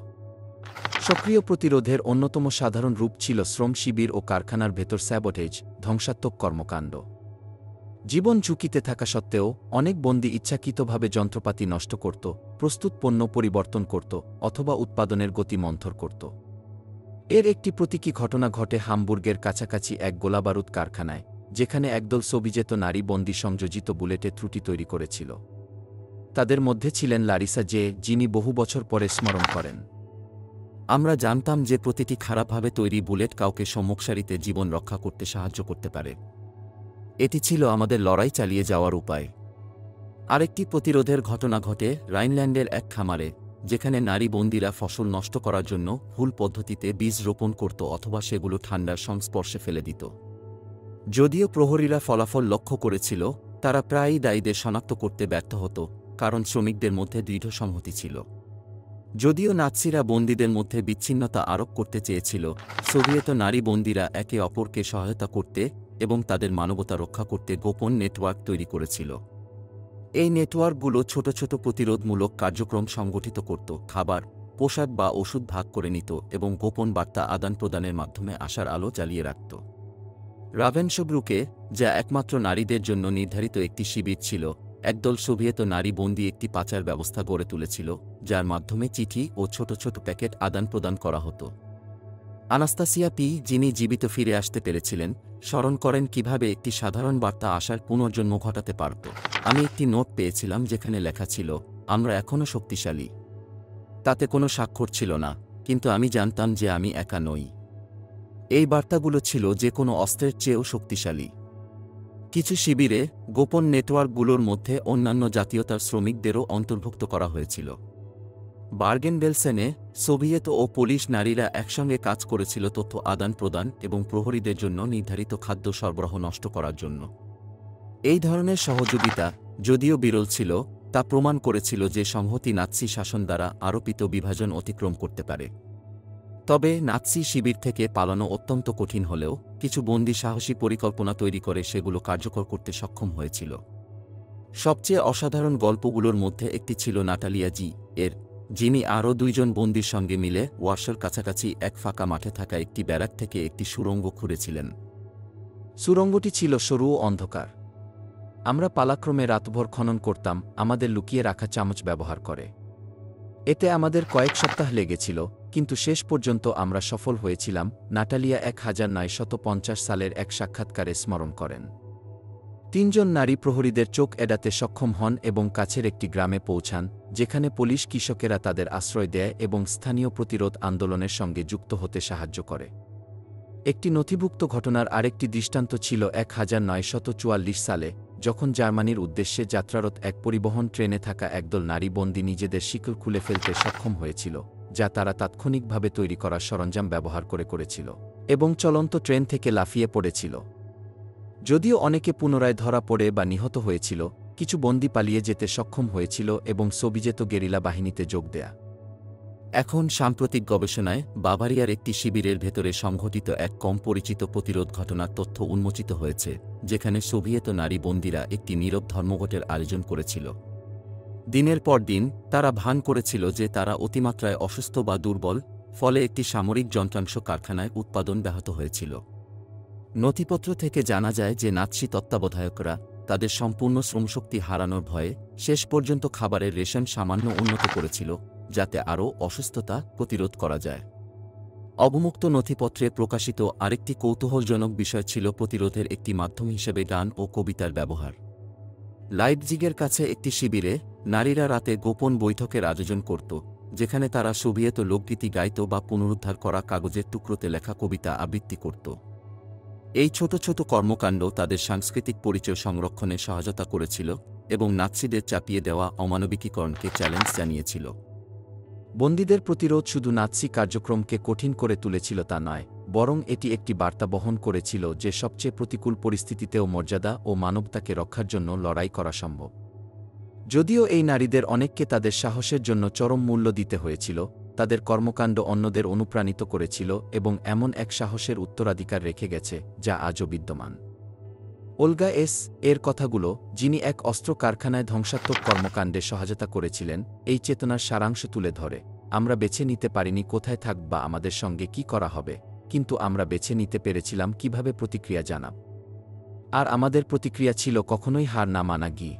সক্রিয় প্রতিরোধের অন্যতম সাধারণ রূপ ছিল শ্রম শিবির ও কারখানার ভেতর স্যাবোটেজ, ধ্বংসাত্মক কর্মকাণ্ড। জীবন ঝুঁকিতে থাকা সত্ত্বেও অনেক বন্দী ইচ্ছাকৃতভাবে যন্ত্রপাতি নষ্ট করত, প্রস্তুত পণ্য পরিবর্তন করত অথবা উৎপাদনের গতি মন্থর করত। এর একটি প্রতীকী ঘটনা ঘটে হামবুর্গের কাছাকাছি এক গোলাবারুদ কারখানায়, যেখানে একদল সোভিয়েত নারী বন্দী সংযোজিত বুলেটে ত্রুটি তৈরি করেছিল। তাদের মধ্যে ছিলেন লারিসা জে, যিনি বহু বছর পরে স্মরণ করেন, আমরা জানতাম যে প্রতিটি খারাপভাবে তৈরি বুলেট কাউকে সম্মুখসারিতে জীবন রক্ষা করতে সাহায্য করতে পারে। এটি ছিল আমাদের লড়াই চালিয়ে যাওয়ার উপায়। আরেকটি প্রতিরোধের ঘটনা ঘটে রাইনল্যান্ডের এক খামারে, যেখানে নারী বন্দীরা ফসল নষ্ট করার জন্য ভুল পদ্ধতিতে বীজ রোপণ করত অথবা সেগুলো ঠান্ডার সংস্পর্শে ফেলে দিত। যদিও প্রহরীরা ফলাফল লক্ষ্য করেছিল, তারা প্রায়ই দায়ীদের শনাক্ত করতে ব্যর্থ হতো, কারণ শ্রমিকদের মধ্যে দৃঢ় সংহতি ছিল। যদিও নাৎসিরা বন্দীদের মধ্যে বিচ্ছিন্নতা আরোপ করতে চেয়েছিল, সোভিয়েত নারী বন্দীরা একে অপরকে সহায়তা করতে এবং তাদের মানবতা রক্ষা করতে গোপন নেটওয়ার্ক তৈরি করেছিল। এই নেটওয়ার্কগুলো ছোট ছোট প্রতিরোধমূলক কার্যক্রম সংগঠিত করত, খাবার, পোশাক বা ওষুধ ভাগ করে নিত এবং গোপন বার্তা আদান প্রদানের মাধ্যমে আশার আলো জ্বালিয়ে রাখত। রাভেনশব্রুকে, যা একমাত্র নারীদের জন্য নির্ধারিত একটি শিবির ছিল, একদল সোভিয়েত নারী বন্দী একটি পাচার ব্যবস্থা গড়ে তুলেছিল, যার মাধ্যমে চিঠি ও ছোট ছোট প্যাকেট আদান প্রদান করা হতো। আনাস্তাসিয়া পি, যিনি জীবিত ফিরে আসতে পেরেছিলেন, স্মরণ করেন কিভাবে একটি সাধারণ বার্তা আশার পুনর্জন্ম ঘটাতে পারত। আমি একটি নোট পেয়েছিলাম যেখানে লেখা ছিল, আমরা এখনও শক্তিশালী। তাতে কোনো স্বাক্ষর ছিল না, কিন্তু আমি জানতাম যে আমি একা নই। এই বার্তাগুলো ছিল যে কোনো অস্ত্রের চেয়েও শক্তিশালী। কিছু শিবিরে গোপন নেটওয়ার্কগুলোর মধ্যে অন্যান্য জাতীয়তার শ্রমিকদেরও অন্তর্ভুক্ত করা হয়েছিল। বার্গেন-বেলসেনে সোভিয়েত ও পোলিশ নারীরা একসঙ্গে কাজ করেছিল তথ্য আদান প্রদান এবং প্রহরীদের জন্য নির্ধারিত খাদ্য সরবরাহ নষ্ট করার জন্য। এই ধরনের সহযোগিতা, যদিও বিরল ছিল, তা প্রমাণ করেছিল যে সংহতি নাৎসি শাসন দ্বারা আরোপিত বিভাজন অতিক্রম করতে পারে। তবে নাৎসি শিবির থেকে পালানো অত্যন্ত কঠিন হলেও কিছু বন্দী সাহসী পরিকল্পনা তৈরি করে সেগুলো কার্যকর করতে সক্ষম হয়েছিল। সবচেয়ে অসাধারণ গল্পগুলোর মধ্যে একটি ছিল নাটালিয়া জি এর, যিনি আরও দুইজন বন্দীর সঙ্গে মিলে ওয়ার্সার কাছাকাছি এক ফাঁকা মাঠে থাকা একটি ব্যারাক থেকে একটি সুড়ঙ্গ খুঁড়েছিলেন। সুড়ঙ্গটি ছিল সরু ও অন্ধকার। আমরা পালাক্রমে রাতভর খনন করতাম, আমাদের লুকিয়ে রাখা চামচ ব্যবহার করে। এতে আমাদের কয়েক সপ্তাহ লেগেছিল, কিন্তু শেষ পর্যন্ত আমরা সফল হয়েছিলাম, নাটালিয়া 1950 সালের এক সাক্ষাৎকারে স্মরণ করেন। 3 জন নারী প্রহরীদের চোখ এড়াতে সক্ষম হন এবং কাছের একটি গ্রামে পৌঁছান, যেখানে পুলিশ কৃষকেরা তাদের আশ্রয় দেয় এবং স্থানীয় প্রতিরোধ আন্দোলনের সঙ্গে যুক্ত হতে সাহায্য করে। একটি নথিভুক্ত ঘটনার আরেকটি দৃষ্টান্ত ছিল 1944 সালে, যখন জার্মানির উদ্দেশ্যে যাত্রারত এক পরিবহন ট্রেনে থাকা একদল নারী বন্দী নিজেদের শিকল খুলে ফেলতে সক্ষম হয়েছিল, যা তারা তাৎক্ষণিকভাবে তৈরি করা সরঞ্জাম ব্যবহার করেছিল, এবং চলন্ত ট্রেন থেকে লাফিয়ে পড়েছিল। যদিও অনেকে পুনরায় ধরা পড়ে বা নিহত হয়েছিল, কিছু বন্দী পালিয়ে যেতে সক্ষম হয়েছিল এবং সোভিয়েত গেরিলা বাহিনীতে যোগ দেয়া। এখন সাম্প্রতিক গবেষণায় বাভারিয়ার একটি শিবিরের ভেতরে সংঘটিত এক কম পরিচিত প্রতিরোধ ঘটনার তথ্য উন্মোচিত হয়েছে, যেখানে সোভিয়েত নারী বন্দীরা একটি নীরব ধর্মঘটের আয়োজন করেছিল। দিনের পর দিন তারা ভান করেছিল যে তারা অতিমাত্রায় অসুস্থ বা দুর্বল, ফলে একটি সামরিক যন্ত্রাংশ কারখানায় উৎপাদন ব্যাহত হয়েছিল। নথিপত্র থেকে জানা যায় যে নাৎসি তত্ত্বাবধায়করা তাদের সম্পূর্ণ শ্রমশক্তি হারানোর ভয়ে শেষ পর্যন্ত খাবারের রেশন সামান্য উন্নত করেছিল, যাতে আরও অসুস্থতা প্রতিরোধ করা যায়। অবমুক্ত নথিপত্রে প্রকাশিত আরেকটি কৌতূহলজনক বিষয় ছিল প্রতিরোধের একটি মাধ্যম হিসেবে গান ও কবিতার ব্যবহার। লাইপজিগের কাছে একটি শিবিরে নারীরা রাতে গোপন বৈঠকের আয়োজন করত, যেখানে তারা সোভিয়েত লোকগীতি গাইত বা পুনরুদ্ধার করা কাগজের টুকরোতে লেখা কবিতা আবৃত্তি করত। এই ছোট ছোট কর্মকাণ্ড তাদের সাংস্কৃতিক পরিচয় সংরক্ষণে সহায়তা করেছিল এবং নাৎসিদের চাপিয়ে দেওয়া অমানবিকীকরণকে চ্যালেঞ্জ জানিয়েছিল। বন্দীদের প্রতিরোধ শুধু নাৎসি কার্যক্রমকে কঠিন করে তুলেছিল তা নয়, বরং এটি একটি বার্তা বহন করেছিল যে সবচেয়ে প্রতিকূল পরিস্থিতিতেও মর্যাদা ও মানবতাকে রক্ষার জন্য লড়াই করা সম্ভব। যদিও এই নারীদের অনেককে তাদের সাহসের জন্য চরম মূল্য দিতে হয়েছিল, তাদের কর্মকাণ্ড অন্যদের অনুপ্রাণিত করেছিল এবং এমন এক সাহসের উত্তরাধিকার রেখে গেছে যা আজও বিদ্যমান। ওলগা এস এর কথাগুলো, যিনি এক অস্ত্র কারখানায় ধ্বংসাত্মক কর্মকাণ্ডে সহায়তা করেছিলেন, এই চেতনার সারাংশ তুলে ধরে। আমরা বেছে নিতে পারিনি কোথায় থাকব বা আমাদের সঙ্গে কি করা হবে, কিন্তু আমরা বেছে নিতে পেরেছিলাম কিভাবে প্রতিক্রিয়া জানাব। আর আমাদের প্রতিক্রিয়া ছিল কখনোই হার না মানা। গি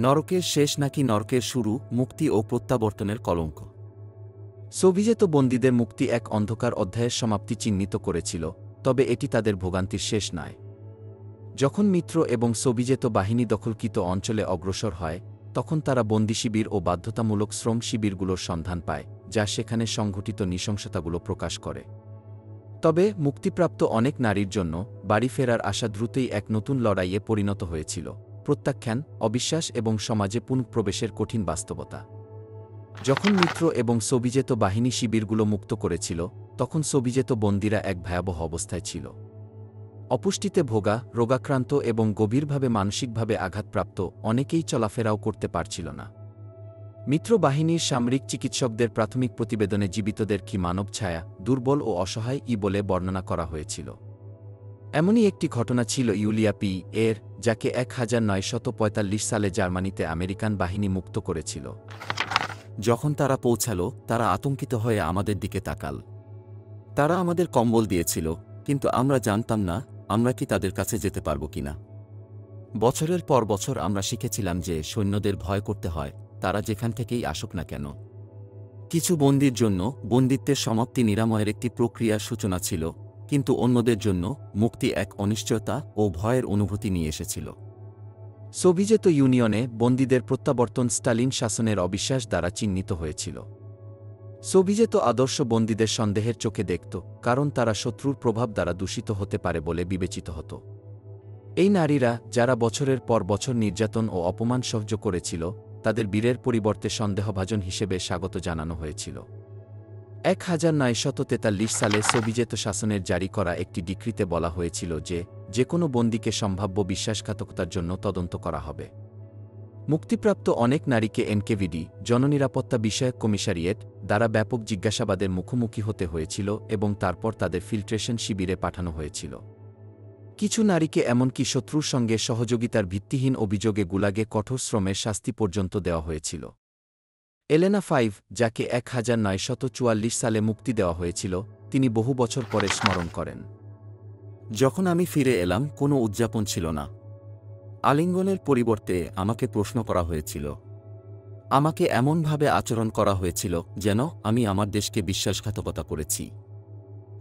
নরকের শেষ নাকি নরকের শুরু, মুক্তি ও প্রত্যাবর্তনের কলঙ্ক। সোভিয়েত বন্দীদের মুক্তি এক অন্ধকার অধ্যায়ের সমাপ্তি চিহ্নিত করেছিল, তবে এটি তাদের ভোগান্তির শেষ নয়। যখন মিত্র এবং সোভিয়েত বাহিনী দখলকৃত অঞ্চলে অগ্রসর হয়, তখন তারা বন্দী শিবির ও বাধ্যতামূলক শ্রম শিবিরগুলোর সন্ধান পায়, যা সেখানে সংঘটিত নৃশংসতাগুলো প্রকাশ করে। তবে মুক্তিপ্রাপ্ত অনেক নারীর জন্য বাড়ি ফেরার আশা দ্রুতই এক নতুন লড়াইয়ে পরিণত হয়েছিল। প্রত্যাখ্যান, অবিশ্বাস এবং সমাজে পুনঃপ্রবেশের কঠিন বাস্তবতা। যখন মিত্র এবং সোভিয়েত বাহিনী শিবিরগুলো মুক্ত করেছিল, তখন সোভিয়েত বন্দীরা এক ভয়াবহ অবস্থায় ছিল। অপুষ্টিতে ভোগা, রোগাক্রান্ত এবং গভীরভাবে মানসিকভাবে আঘাতপ্রাপ্ত, অনেকেই চলাফেরাও করতে পারছিল না। মিত্র বাহিনীর সামরিক চিকিৎসকদের প্রাথমিক প্রতিবেদনে জীবিতদের কি মানব ছায়া, দুর্বল ও অসহায় বলে বর্ণনা করা হয়েছিল। এমনই একটি ঘটনা ছিল ইউলিয়া পি এর, যাকে 1945 সালে জার্মানিতে আমেরিকান বাহিনী মুক্ত করেছিল। যখন তারা পৌঁছাল, তারা আতঙ্কিত হয়ে আমাদের দিকে তাকাল। তারা আমাদের কম্বল দিয়েছিল, কিন্তু আমরা জানতাম না আমরা কি তাদের কাছে যেতে পারব কিনা। বছরের পর বছর আমরা শিখেছিলাম যে সৈন্যদের ভয় করতে হয়, তারা যেখান থেকেই আসুক না কেন। কিছু বন্দীর জন্য বন্দিত্বের সমাপ্তি নিরাময়ের একটি প্রক্রিয়ার সূচনা ছিল, কিন্তু অন্যদের জন্য মুক্তি এক অনিশ্চয়তা ও ভয়ের অনুভূতি নিয়ে এসেছিল। সোভিয়েত ইউনিয়নে বন্দীদের প্রত্যাবর্তন স্টালিন শাসনের অবিশ্বাস দ্বারা চিহ্নিত হয়েছিল। সোভিয়েত আদর্শ বন্দীদের সন্দেহের চোখে দেখত, কারণ তারা শত্রুর প্রভাব দ্বারা দূষিত হতে পারে বলে বিবেচিত হতো। এই নারীরা, যারা বছরের পর বছর নির্যাতন ও অপমান সহ্য করেছিল, তাদের বীরের পরিবর্তে সন্দেহভাজন হিসেবে স্বাগত জানানো হয়েছিল। 1943 সালে সোভিয়েত শাসনের জারি করা একটি ডিক্রিতে বলা হয়েছিল যে কোনো বন্দীকে সম্ভাব্য বিশ্বাসঘাতকতার জন্য তদন্ত করা হবে। মুক্তিপ্রাপ্ত অনেক নারীকে এনকেভিডি, জননিরাপত্তা বিষয়ক কমিশারিয়েট, দ্বারা ব্যাপক জিজ্ঞাসাবাদের মুখোমুখি হতে হয়েছিল এবং তারপর তাদের ফিল্ট্রেশন শিবিরে পাঠানো হয়েছিল। কিছু নারীকে এমনকি শত্রুর সঙ্গে সহযোগিতার ভিত্তিহীন অভিযোগে গুলাগে কঠোর শ্রমের শাস্তি পর্যন্ত দেওয়া হয়েছিল। এলেনা ফাইভ, যাকে 1944 সালে মুক্তি দেওয়া হয়েছিল, তিনি বহু বছর পরে স্মরণ করেন। যখন আমি ফিরে এলাম, কোনো উদযাপন ছিল না। আলিঙ্গনের পরিবর্তে আমাকে প্রশ্ন করা হয়েছিল। আমাকে এমনভাবে আচরণ করা হয়েছিল যেন আমি আমার দেশকে বিশ্বাসঘাতকতা করেছি।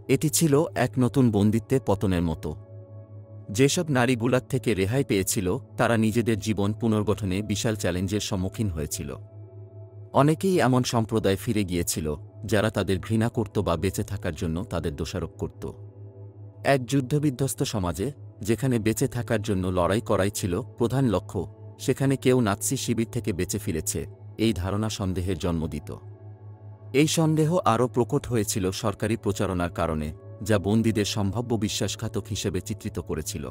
এটি ছিল এক নতুন বন্দিত্বে পতনের মতো। যেসব নারী গুলাগ থেকে রেহাই পেয়েছিল, তারা নিজেদের জীবন পুনর্গঠনে বিশাল চ্যালেঞ্জের সম্মুখীন হয়েছিল। অনেকেই এমন সম্প্রদায় ফিরে গিয়েছিল যারা তাদের ঘৃণা করত বা বেঁচে থাকার জন্য তাদের দোষারোপ করত। এক যুদ্ধবিধ্বস্ত সমাজে, যেখানে বেঁচে থাকার জন্য লড়াই করাই ছিল প্রধান লক্ষ্য, সেখানে কেউ নাৎসি শিবির থেকে বেঁচে ফিরেছে, এই ধারণা সন্দেহের জন্ম দিত। এই সন্দেহ আরও প্রকট হয়েছিল সরকারি প্রচারণার কারণে, যা বন্দীদের সম্ভাব্য বিশ্বাসঘাতক হিসেবে চিত্রিত করেছিল।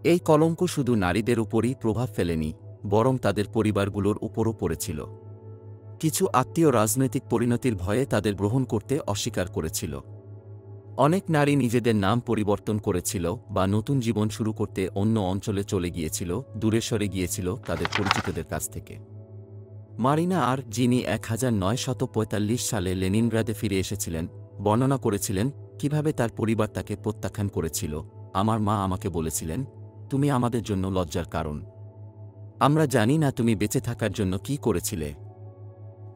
এই কলঙ্ক শুধু নারীদের উপরই প্রভাব ফেলেনি, বরং তাদের পরিবারগুলোর উপরও পড়েছিল। কিছু আত্মীয় রাজনৈতিক পরিণতির ভয়ে তাদের গ্রহণ করতে অস্বীকার করেছিল। অনেক নারী নিজেদের নাম পরিবর্তন করেছিল বা নতুন জীবন শুরু করতে অন্য অঞ্চলে চলে গিয়েছিল, দূরে সরে গিয়েছিল তাদের পরিচিতদের কাছ থেকে। মারিনা আর, যিনি 1945 সালে লেনিনগ্রাদে ফিরে এসেছিলেন, বর্ণনা করেছিলেন কিভাবে তার পরিবার তাকে প্রত্যাখ্যান করেছিল। আমার মা আমাকে বলেছিলেন, তুমি আমাদের জন্য লজ্জার কারণ। আমরা জানি না তুমি বেঁচে থাকার জন্য কি করেছিলে।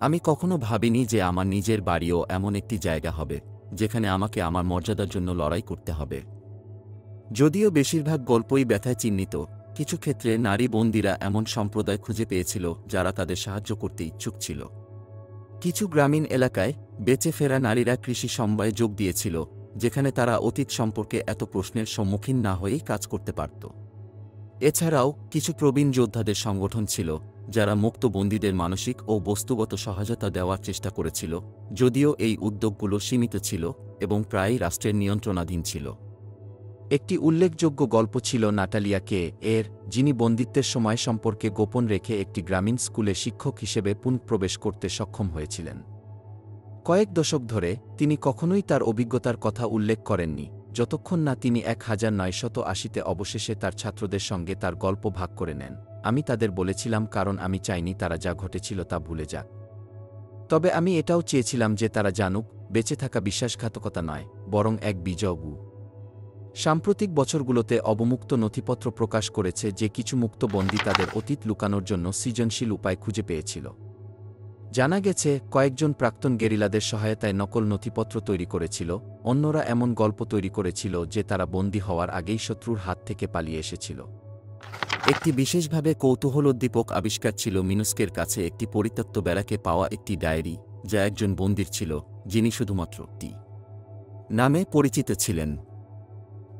আমি কখনো ভাবিনি যে আমার নিজের বাড়িও এমন একটি জায়গা হবে যেখানে আমাকে আমার মর্যাদার জন্য লড়াই করতে হবে। যদিও বেশিরভাগ গল্পই ব্যথায় চিহ্নিত, কিছু ক্ষেত্রে নারী বন্দীরা এমন সম্প্রদায় খুঁজে পেয়েছিল যারা তাদের সাহায্য করতে ইচ্ছুক ছিল। কিছু গ্রামীণ এলাকায় বেঁচে ফেরা নারীরা কৃষি সমবায়ে যোগ দিয়েছিল, যেখানে তারা অতীত সম্পর্কে এত প্রশ্নের সম্মুখীন না হয়েই কাজ করতে পারত। এছাড়াও কিছু প্রবীণ যোদ্ধাদের সংগঠন ছিল যারা মুক্ত বন্দীদের মানসিক ও বস্তুগত সহায়তা দেওয়ার চেষ্টা করেছিল, যদিও এই উদ্যোগগুলো সীমিত ছিল এবং প্রায়ই রাষ্ট্রের নিয়ন্ত্রণাধীন ছিল। একটি উল্লেখযোগ্য গল্প ছিল নাটালিয়া কে এর, যিনি বন্দিত্বের সময় সম্পর্কে গোপন রেখে একটি গ্রামীণ স্কুলে শিক্ষক হিসেবে পুনঃপ্রবেশ করতে সক্ষম হয়েছিলেন। কয়েক দশক ধরে তিনি কখনোই তার অভিজ্ঞতার কথা উল্লেখ করেননি, যতক্ষণ না তিনি 1980-তে অবশেষে তার ছাত্রদের সঙ্গে তার গল্প ভাগ করে নেন। আমি তাদের বলেছিলাম কারণ আমি চাইনি তারা যা ঘটেছিল তা ভুলে যাক। তবে আমি এটাও চেয়েছিলাম যে তারা জানুক, বেঁচে থাকা বিশ্বাসঘাতকতা নয়, বরং এক বিজয়। সাম্প্রতিক বছরগুলোতে অবমুক্ত নথিপত্র প্রকাশ করেছে যে কিছু মুক্ত বন্দী তাদের অতীত লুকানোর জন্য সৃজনশীল উপায় খুঁজে পেয়েছিল। জানা গেছে কয়েকজন প্রাক্তন গেরিলাদের সহায়তায় নকল নথিপত্র তৈরি করেছিল, অন্যরা এমন গল্প তৈরি করেছিল যে তারা বন্দী হওয়ার আগেই শত্রুর হাত থেকে পালিয়ে এসেছিল। একটি বিশেষভাবে কৌতূহলোদ্দীপক আবিষ্কার ছিল মিনুস্কের কাছে একটি পরিত্যক্ত ব্যারাকে পাওয়া একটি ডায়েরি, যা একজন বন্দীর ছিল যিনি শুধুমাত্র টি নামে পরিচিত ছিলেন।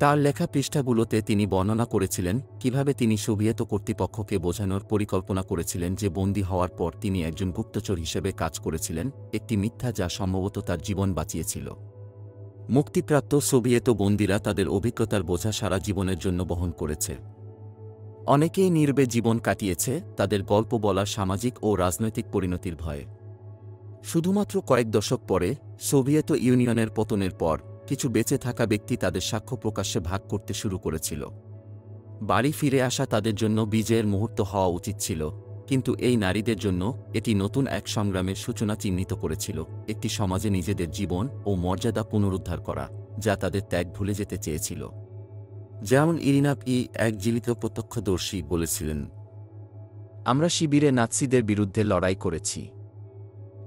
তার লেখা পৃষ্ঠাগুলোতে তিনি বর্ণনা করেছিলেন কিভাবে তিনি সোভিয়েত কর্তৃপক্ষকে বোঝানোর পরিকল্পনা করেছিলেন যে বন্দী হওয়ার পর তিনি একজন গুপ্তচর হিসেবে কাজ করেছিলেন, একটি মিথ্যা যা সম্ভবত তার জীবন বাঁচিয়েছিল। মুক্তিপ্রাপ্ত সোভিয়েত বন্দীরা তাদের অভিজ্ঞতার বোঝা সারা জীবনের জন্য বহন করেছে। অনেকেই নীরবে জীবন কাটিয়েছে তাদের গল্প বলার সামাজিক ও রাজনৈতিক পরিণতির ভয়ে। শুধুমাত্র কয়েক দশক পরে সোভিয়েত ইউনিয়নের পতনের পর কিছু বেঁচে থাকা ব্যক্তি তাদের সাক্ষ্য প্রকাশ্যে ভাগ করতে শুরু করেছিল। বাড়ি ফিরে আসা তাদের জন্য বিজয়ের মুহূর্ত হওয়া উচিত ছিল, কিন্তু এই নারীদের জন্য এটি নতুন এক সংগ্রামের সূচনা চিহ্নিত করেছিল, একটি সমাজে নিজেদের জীবন ও মর্যাদা পুনরুদ্ধার করা যা তাদের ত্যাগ ভুলে যেতে চেয়েছিল। যেমন ইরিনা পি, এক জীবিত প্রত্যক্ষদর্শী, বলেছিলেন, আমরা শিবিরে নাৎসিদের বিরুদ্ধে লড়াই করেছি,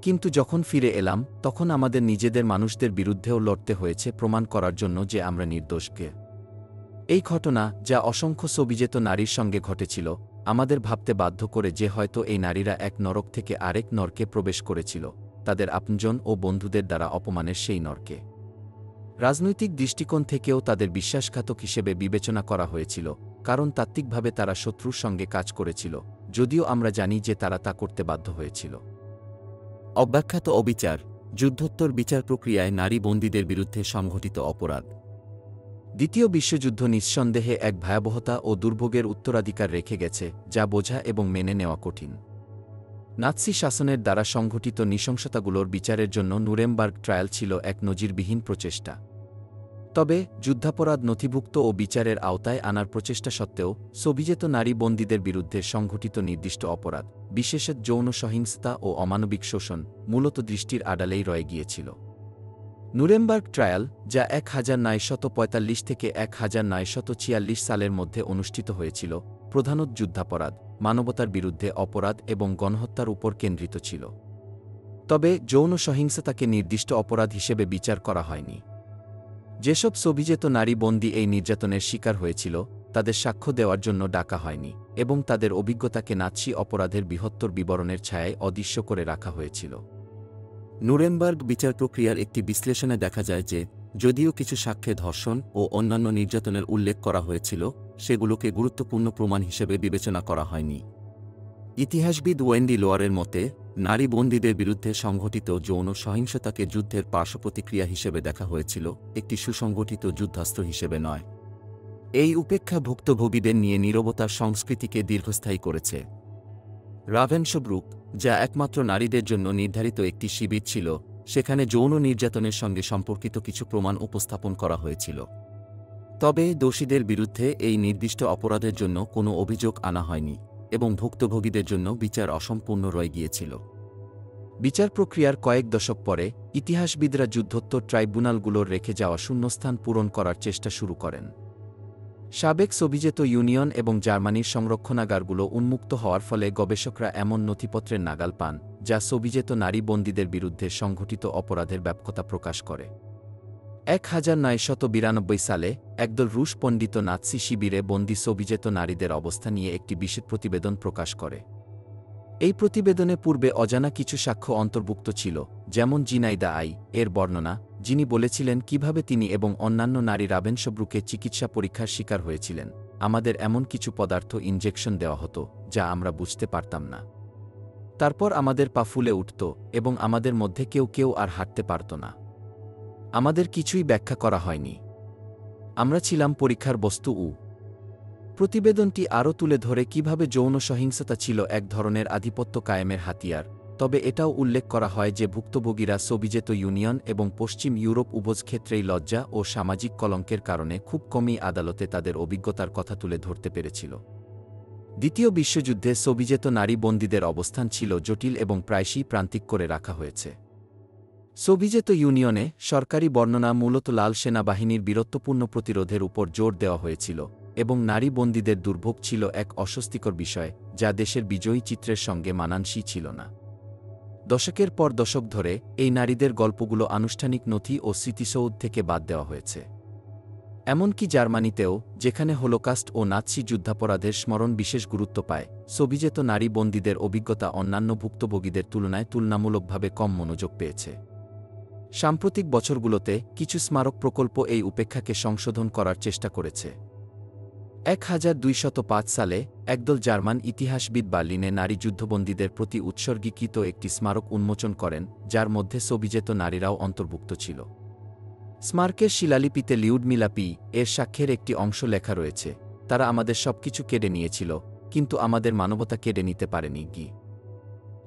কিন্তু যখন ফিরে এলাম তখন আমাদের নিজেদের মানুষদের বিরুদ্ধেও লড়তে হয়েছে প্রমাণ করার জন্য যে আমরা নির্দোষকে। এই ঘটনা, যা অসংখ্য সোভিয়েত নারীর সঙ্গে ঘটেছিল, আমাদের ভাবতে বাধ্য করে যে হয়তো এই নারীরা এক নরক থেকে আরেক নরকে প্রবেশ করেছিল, তাদের আপনজন ও বন্ধুদের দ্বারা অপমানের সেই নরকে। রাজনৈতিক দৃষ্টিকোণ থেকেও তাদের বিশ্বাসঘাতক হিসেবে বিবেচনা করা হয়েছিল, কারণ তাত্ত্বিকভাবে তারা শত্রুর সঙ্গে কাজ করেছিল, যদিও আমরা জানি যে তারা তা করতে বাধ্য হয়েছিল। অব্যাখ্যাত অবিচার, যুদ্ধোত্তর বিচার প্রক্রিয়ায় নারী বন্দীদের বিরুদ্ধে সংঘটিত অপরাধ। দ্বিতীয় বিশ্বযুদ্ধ নিঃসন্দেহে এক ভয়াবহতা ও দুর্ভোগের উত্তরাধিকার রেখে গেছে, যা বোঝা এবং মেনে নেওয়া কঠিন। নাৎসি শাসনের দ্বারা সংঘটিত নৃশংসতাগুলোর বিচারের জন্য নুরেমবার্গ ট্রায়াল ছিল এক নজিরবিহীন প্রচেষ্টা। তবে যুদ্ধাপরাধ নথিভুক্ত ও বিচারের আওতায় আনার প্রচেষ্টা সত্ত্বেও সোভিয়েত নারী বন্দীদের বিরুদ্ধে সংঘটিত নির্দিষ্ট অপরাধ, বিশেষত যৌন সহিংসতা ও অমানবিক শোষণ, মূলত দৃষ্টির আড়ালেই রয়ে গিয়েছিল। নুরেমবার্গ ট্রায়াল, যা 1945 থেকে 1946 সালের মধ্যে অনুষ্ঠিত হয়েছিল, প্রধানত যুদ্ধাপরাধ, মানবতার বিরুদ্ধে অপরাধ এবং গণহত্যার উপর কেন্দ্রিত ছিল। তবে যৌন সহিংসতাকে নির্দিষ্ট অপরাধ হিসেবে বিচার করা হয়নি। যেসব সোভিয়েত নারী বন্দী এই নির্যাতনের শিকার হয়েছিল, তাদের সাক্ষ্য দেওয়ার জন্য ডাকা হয়নি এবং তাদের অভিজ্ঞতাকে নাৎসি অপরাধের বৃহত্তর বিবরণের ছায়ায় অদৃশ্য করে রাখা হয়েছিল। নুরেমবার্গ বিচার প্রক্রিয়ার একটি বিশ্লেষণে দেখা যায় যে, যদিও কিছু সাক্ষ্যে ধর্ষণ ও অন্যান্য নির্যাতনের উল্লেখ করা হয়েছিল, সেগুলোকে গুরুত্বপূর্ণ প্রমাণ হিসেবে বিবেচনা করা হয়নি। ইতিহাসবিদ ওয়েন্ডি লোয়ারের মতে, নারী বন্দীদের বিরুদ্ধে সংঘটিত যৌন সহিংসতাকে যুদ্ধের পার্শ্বপ্রতিক্রিয়া হিসেবে দেখা হয়েছিল, একটি সুসংগঠিত যুদ্ধাস্ত্র হিসেবে নয়। এই উপেক্ষা ভুক্তভোগীদের নিয়ে নীরবতার সংস্কৃতিকে দীর্ঘস্থায়ী করেছে। রাভেনশব্রুক, যা একমাত্র নারীদের জন্য নির্ধারিত একটি শিবির ছিল, সেখানে যৌন নির্যাতনের সঙ্গে সম্পর্কিত কিছু প্রমাণ উপস্থাপন করা হয়েছিল। তবে দোষীদের বিরুদ্ধে এই নির্দিষ্ট অপরাধের জন্য কোনো অভিযোগ আনা হয়নি এবং ভুক্তভোগীদের জন্য বিচার অসম্পূর্ণ রয়ে গিয়েছিল। বিচার প্রক্রিয়ার কয়েক দশক পরে ইতিহাসবিদরা যুদ্ধোত্তর ট্রাইব্যুনালগুলোর রেখে যাওয়া শূন্যস্থান পূরণ করার চেষ্টা শুরু করেন। সাবেক সোভিয়েত ইউনিয়ন এবং জার্মানির সংরক্ষণাগারগুলো উন্মুক্ত হওয়ার ফলে গবেষকরা এমন নথিপত্রের নাগাল পান, যা সোভিয়েত নারী বন্দীদের বিরুদ্ধে সংঘটিত অপরাধের ব্যাপকতা প্রকাশ করে। 1992 সালে একদল রুশ পণ্ডিত নাৎসি শিবিরে বন্দী সোভিয়েত নারীদের অবস্থা নিয়ে একটি বিশেষ প্রতিবেদন প্রকাশ করে। এই প্রতিবেদনে পূর্বে অজানা কিছু সাক্ষ্য অন্তর্ভুক্ত ছিল, যেমন জিনাইদা আই এর বর্ণনা, যিনি বলেছিলেন কিভাবে তিনি এবং অন্যান্য নারী রাভেনশব্রুকে চিকিৎসা পরীক্ষার শিকার হয়েছিলেন। আমাদের এমন কিছু পদার্থ ইনজেকশন দেওয়া হতো যা আমরা বুঝতে পারতাম না। তারপর আমাদের পা ফুলে উঠত এবং আমাদের মধ্যে কেউ কেউ আর হাঁটতে পারত না। আমাদের কিছুই ব্যাখ্যা করা হয়নি। আমরা ছিলাম পরীক্ষার বস্তু। প্রতিবেদনটি আরও তুলে ধরে কিভাবে যৌন সহিংসতা ছিল এক ধরনের আধিপত্য কায়েমের হাতিয়ার, তবে এটাও উল্লেখ করা হয় যে ভুক্তভোগীরা সোভিয়েত ইউনিয়ন এবং পশ্চিম ইউরোপ উভয় ক্ষেত্রেই লজ্জা ও সামাজিক কলঙ্কের কারণে খুব কমই আদালতে তাদের অভিজ্ঞতার কথা তুলে ধরতে পেরেছিল। দ্বিতীয় বিশ্বযুদ্ধে সোভিয়েত নারী বন্দীদের অবস্থান ছিল জটিল এবং প্রায়শই প্রান্তিক করে রাখা হয়েছে। সোভিয়েত ইউনিয়নে সরকারি বর্ণনা মূলত লাল সেনাবাহিনীর বীরত্বপূর্ণ প্রতিরোধের উপর জোর দেওয়া হয়েছিল এবং নারী বন্দীদের দুর্ভোগ ছিল এক অস্বস্তিকর বিষয়, যা দেশের বিজয়ী চিত্রের সঙ্গে মানানসই ছিল না। দশকের পর দশক ধরে এই নারীদের গল্পগুলো আনুষ্ঠানিক নথি ও স্মৃতিসৌধ থেকে বাদ দেওয়া হয়েছে। এমনকি জার্মানিতেও, যেখানে হোলোকাস্ট ও নাৎসি যুদ্ধাপরাধের স্মরণ বিশেষ গুরুত্ব পায়, সোভিয়েত নারী বন্দীদের অভিজ্ঞতা অন্যান্য ভুক্তভোগীদের তুলনায় তুলনামূলকভাবে কম মনোযোগ পেয়েছে। সাম্প্রতিক বছরগুলোতে কিছু স্মারক প্রকল্প এই উপেক্ষাকে সংশোধন করার চেষ্টা করেছে। 1205 সালে একদল জার্মান ইতিহাসবিদ বার্লিনে নারী যুদ্ধবন্দীদের প্রতি উৎসর্গীকৃত একটি স্মারক উন্মোচন করেন, যার মধ্যে সোভিয়েত নারীরাও অন্তর্ভুক্ত ছিল। স্মারকের শিলালিপিতে লিউডমিলা পি এর সাক্ষ্যের একটি অংশ লেখা রয়েছে, তারা আমাদের সবকিছু কেড়ে নিয়েছিল, কিন্তু আমাদের মানবতা কেড়ে নিতে পারেনি গি।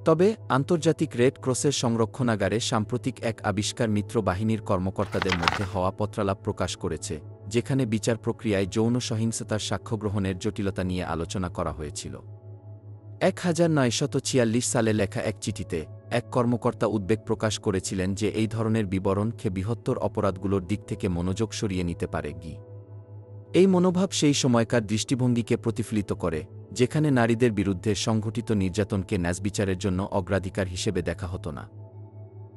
তবে আন্তর্জাতিক রেড ক্রসের সংরক্ষণাগারে সাম্প্রতিক এক আবিষ্কার মিত্র বাহিনীর কর্মকর্তাদের মধ্যে হওয়া পত্রালাপ প্রকাশ করেছে, যেখানে বিচার প্রক্রিয়ায় যৌন সহিংসতার সাক্ষ্য গ্রহণের জটিলতা নিয়ে আলোচনা করা হয়েছিল। 1946 সালে লেখা এক চিঠিতে এক কর্মকর্তা উদ্বেগ প্রকাশ করেছিলেন যে এই ধরনের বিবরণ বৃহত্তর অপরাধগুলোর দিক থেকে মনোযোগ সরিয়ে নিতে পারে গি। এই মনোভাব সেই সময়কার দৃষ্টিভঙ্গিকে প্রতিফলিত করে, যেখানে নারীদের বিরুদ্ধে সংঘটিত নির্যাতনকে ন্যায়বিচারের জন্য অগ্রাধিকার হিসেবে দেখা হতো না।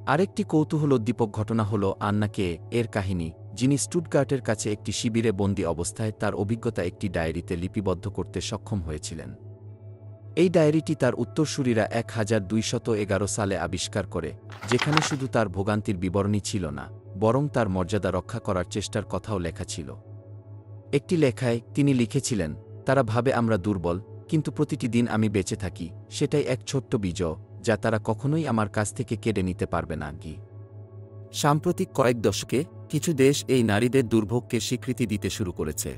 আরেকটি কৌতূহলোদ্দীপক ঘটনা হল আন্না কে এর কাহিনী, যিনি স্টুটগার্টের কাছে একটি শিবিরে বন্দী অবস্থায় তার অভিজ্ঞতা একটি ডায়েরিতে লিপিবদ্ধ করতে সক্ষম হয়েছিলেন। এই ডায়েরিটি তার উত্তরসূরিরা 1211 সালে আবিষ্কার করে, যেখানে শুধু তার ভোগান্তির বিবরণী ছিল না, বরং তার মর্যাদা রক্ষা করার চেষ্টার কথাও লেখা ছিল। একটি লেখায় তিনি লিখেছিলেন, তারা ভাবে আমরা দুর্বল, কিন্তু প্রতিটি দিন আমি বেঁচে থাকি, সেটাই এক ছোট্ট বিজয়, যা তারা কখনোই আমার কাছ থেকে কেড়ে নিতে পারবে না গি। সাম্প্রতিক কয়েক দশকে কিছু দেশ এই নারীদের দুর্ভোগকে স্বীকৃতি দিতে শুরু করেছে।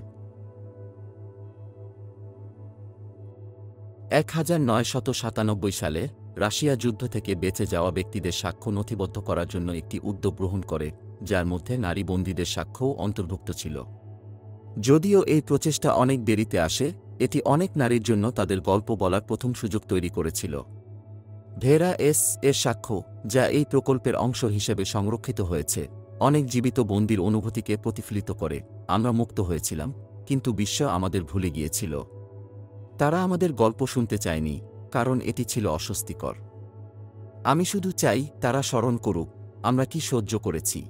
1997 সালে রাশিয়া যুদ্ধ থেকে বেঁচে যাওয়া ব্যক্তিদের সাক্ষ্য নথিবদ্ধ করার জন্য একটি উদ্যোগ গ্রহণ করে, যার মধ্যে নারী বন্দীদের সাক্ষ্যও অন্তর্ভুক্ত ছিল। যদিও এই প্রচেষ্টা অনেক দেরিতে আসে, এটি অনেক নারীর জন্য তাদের গল্প বলার প্রথম সুযোগ তৈরি করেছিল। ভেরা এর সাক্ষ্য, যা এই প্রকল্পের অংশ হিসেবে সংরক্ষিত হয়েছে, অনেক জীবিত বন্দীর অনুভূতিকে প্রতিফলিত করে। আমরা মুক্ত হয়েছিলাম, কিন্তু বিশ্ব আমাদের ভুলে গিয়েছিল। তারা আমাদের গল্প শুনতে চায়নি, কারণ এটি ছিল অস্বস্তিকর। আমি শুধু চাই তারা স্মরণ করুক আমরা কি সহ্য করেছি।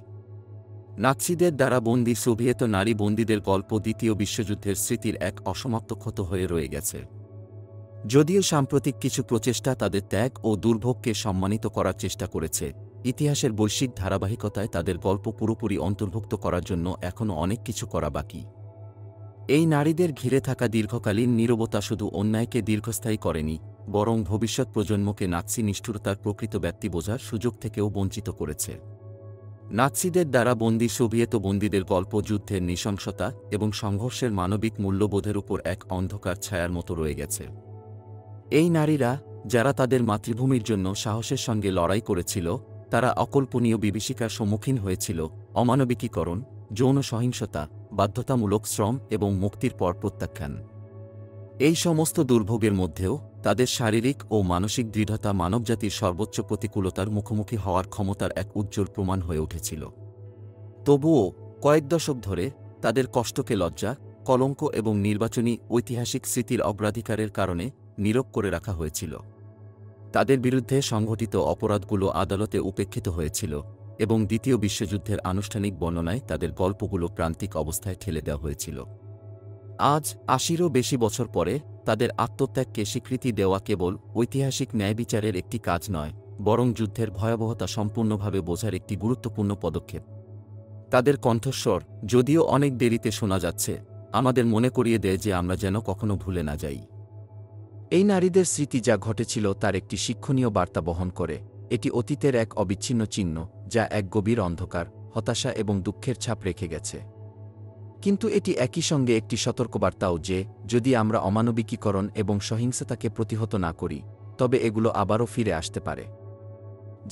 নাৎসিদের দ্বারা বন্দী সোভিয়েত নারী বন্দীদের গল্প দ্বিতীয় বিশ্বযুদ্ধের স্মৃতির এক অসমাপ্ত ক্ষত হয়ে রয়ে গেছে। যদিও সাম্প্রতিক কিছু প্রচেষ্টা তাদের ত্যাগ ও দুর্ভোগকে সম্মানিত করার চেষ্টা করেছে, ইতিহাসের বৈশ্বিক ধারাবাহিকতায় তাদের গল্প পুরোপুরি অন্তর্ভুক্ত করার জন্য এখনও অনেক কিছু করা বাকি। এই নারীদের ঘিরে থাকা দীর্ঘকালীন নীরবতা শুধু অন্যায়কে দীর্ঘস্থায়ী করেনি, বরং ভবিষ্যৎ প্রজন্মকে নাৎসি নিষ্ঠুরতার প্রকৃত ব্যক্তি বোঝার সুযোগ থেকেও বঞ্চিত করেছে। নাৎসিদের দ্বারা বন্দী সোভিয়েত বন্দীদের গল্প যুদ্ধের নৃশংসতা এবং সংঘর্ষের মানবিক মূল্যবোধের উপর এক অন্ধকার ছায়ার মতো রয়ে গেছে। এই নারীরা, যারা তাদের মাতৃভূমির জন্য সাহসের সঙ্গে লড়াই করেছিল, তারা অকল্পনীয় বিভীষিকার সম্মুখীন হয়েছিল: অমানবিকীকরণ, যৌন সহিংসতা, বাধ্যতামূলক শ্রম এবং মুক্তির পর প্রত্যাখ্যান। এই সমস্ত দুর্ভোগের মধ্যেও তাদের শারীরিক ও মানসিক দৃঢ়তা মানবজাতির সর্বোচ্চ প্রতিকূলতার মুখোমুখি হওয়ার ক্ষমতার এক উজ্জ্বল প্রমাণ হয়ে উঠেছিল। তবুও কয়েক দশক ধরে তাদের কষ্টকে লজ্জা, কলঙ্ক এবং নির্বাচনী ঐতিহাসিক স্মৃতির অগ্রাধিকারের কারণে নীরব করে রাখা হয়েছিল। তাদের বিরুদ্ধে সংঘটিত অপরাধগুলো আদালতে উপেক্ষিত হয়েছিল এবং দ্বিতীয় বিশ্বযুদ্ধের আনুষ্ঠানিক বর্ণনায় তাদের গল্পগুলো প্রান্তিক অবস্থায় ঠেলে দেওয়া হয়েছিল। আজ ৮০-এরও বেশি বছর পরে তাদের আত্মত্যাগকে স্বীকৃতি দেওয়া কেবল ঐতিহাসিক ন্যায়বিচারের একটি কাজ নয়, বরং যুদ্ধের ভয়াবহতা সম্পূর্ণভাবে বোঝার একটি গুরুত্বপূর্ণ পদক্ষেপ। তাদের কণ্ঠস্বর, যদিও অনেক দেরিতে শোনা যাচ্ছে, আমাদের মনে করিয়ে দেয় যে আমরা যেন কখনো ভুলে না যাই। এই নারীদের স্মৃতি যা ঘটেছিল তার একটি শিক্ষণীয় বার্তা বহন করে। এটি অতীতের এক অবিচ্ছিন্ন চিহ্ন, যা এক গভীর অন্ধকার, হতাশা এবং দুঃখের ছাপ রেখে গেছে। কিন্তু এটি একই সঙ্গে একটি সতর্কবার্তাও যে, যদি আমরা অমানবিকীকরণ এবং সহিংসতাকে প্রতিহত না করি, তবে এগুলো আবারও ফিরে আসতে পারে।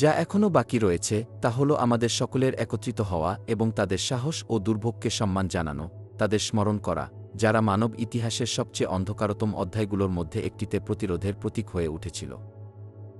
যা এখনও বাকি রয়েছে তা হল আমাদের সকলের একত্রিত হওয়া এবং তাদের সাহস ও দুর্ভোগকে সম্মান জানানো, তাদের স্মরণ করা, যারা মানব ইতিহাসের সবচেয়ে অন্ধকারতম অধ্যায়গুলোর মধ্যে একটিতে প্রতিরোধের প্রতীক হয়ে উঠেছিল।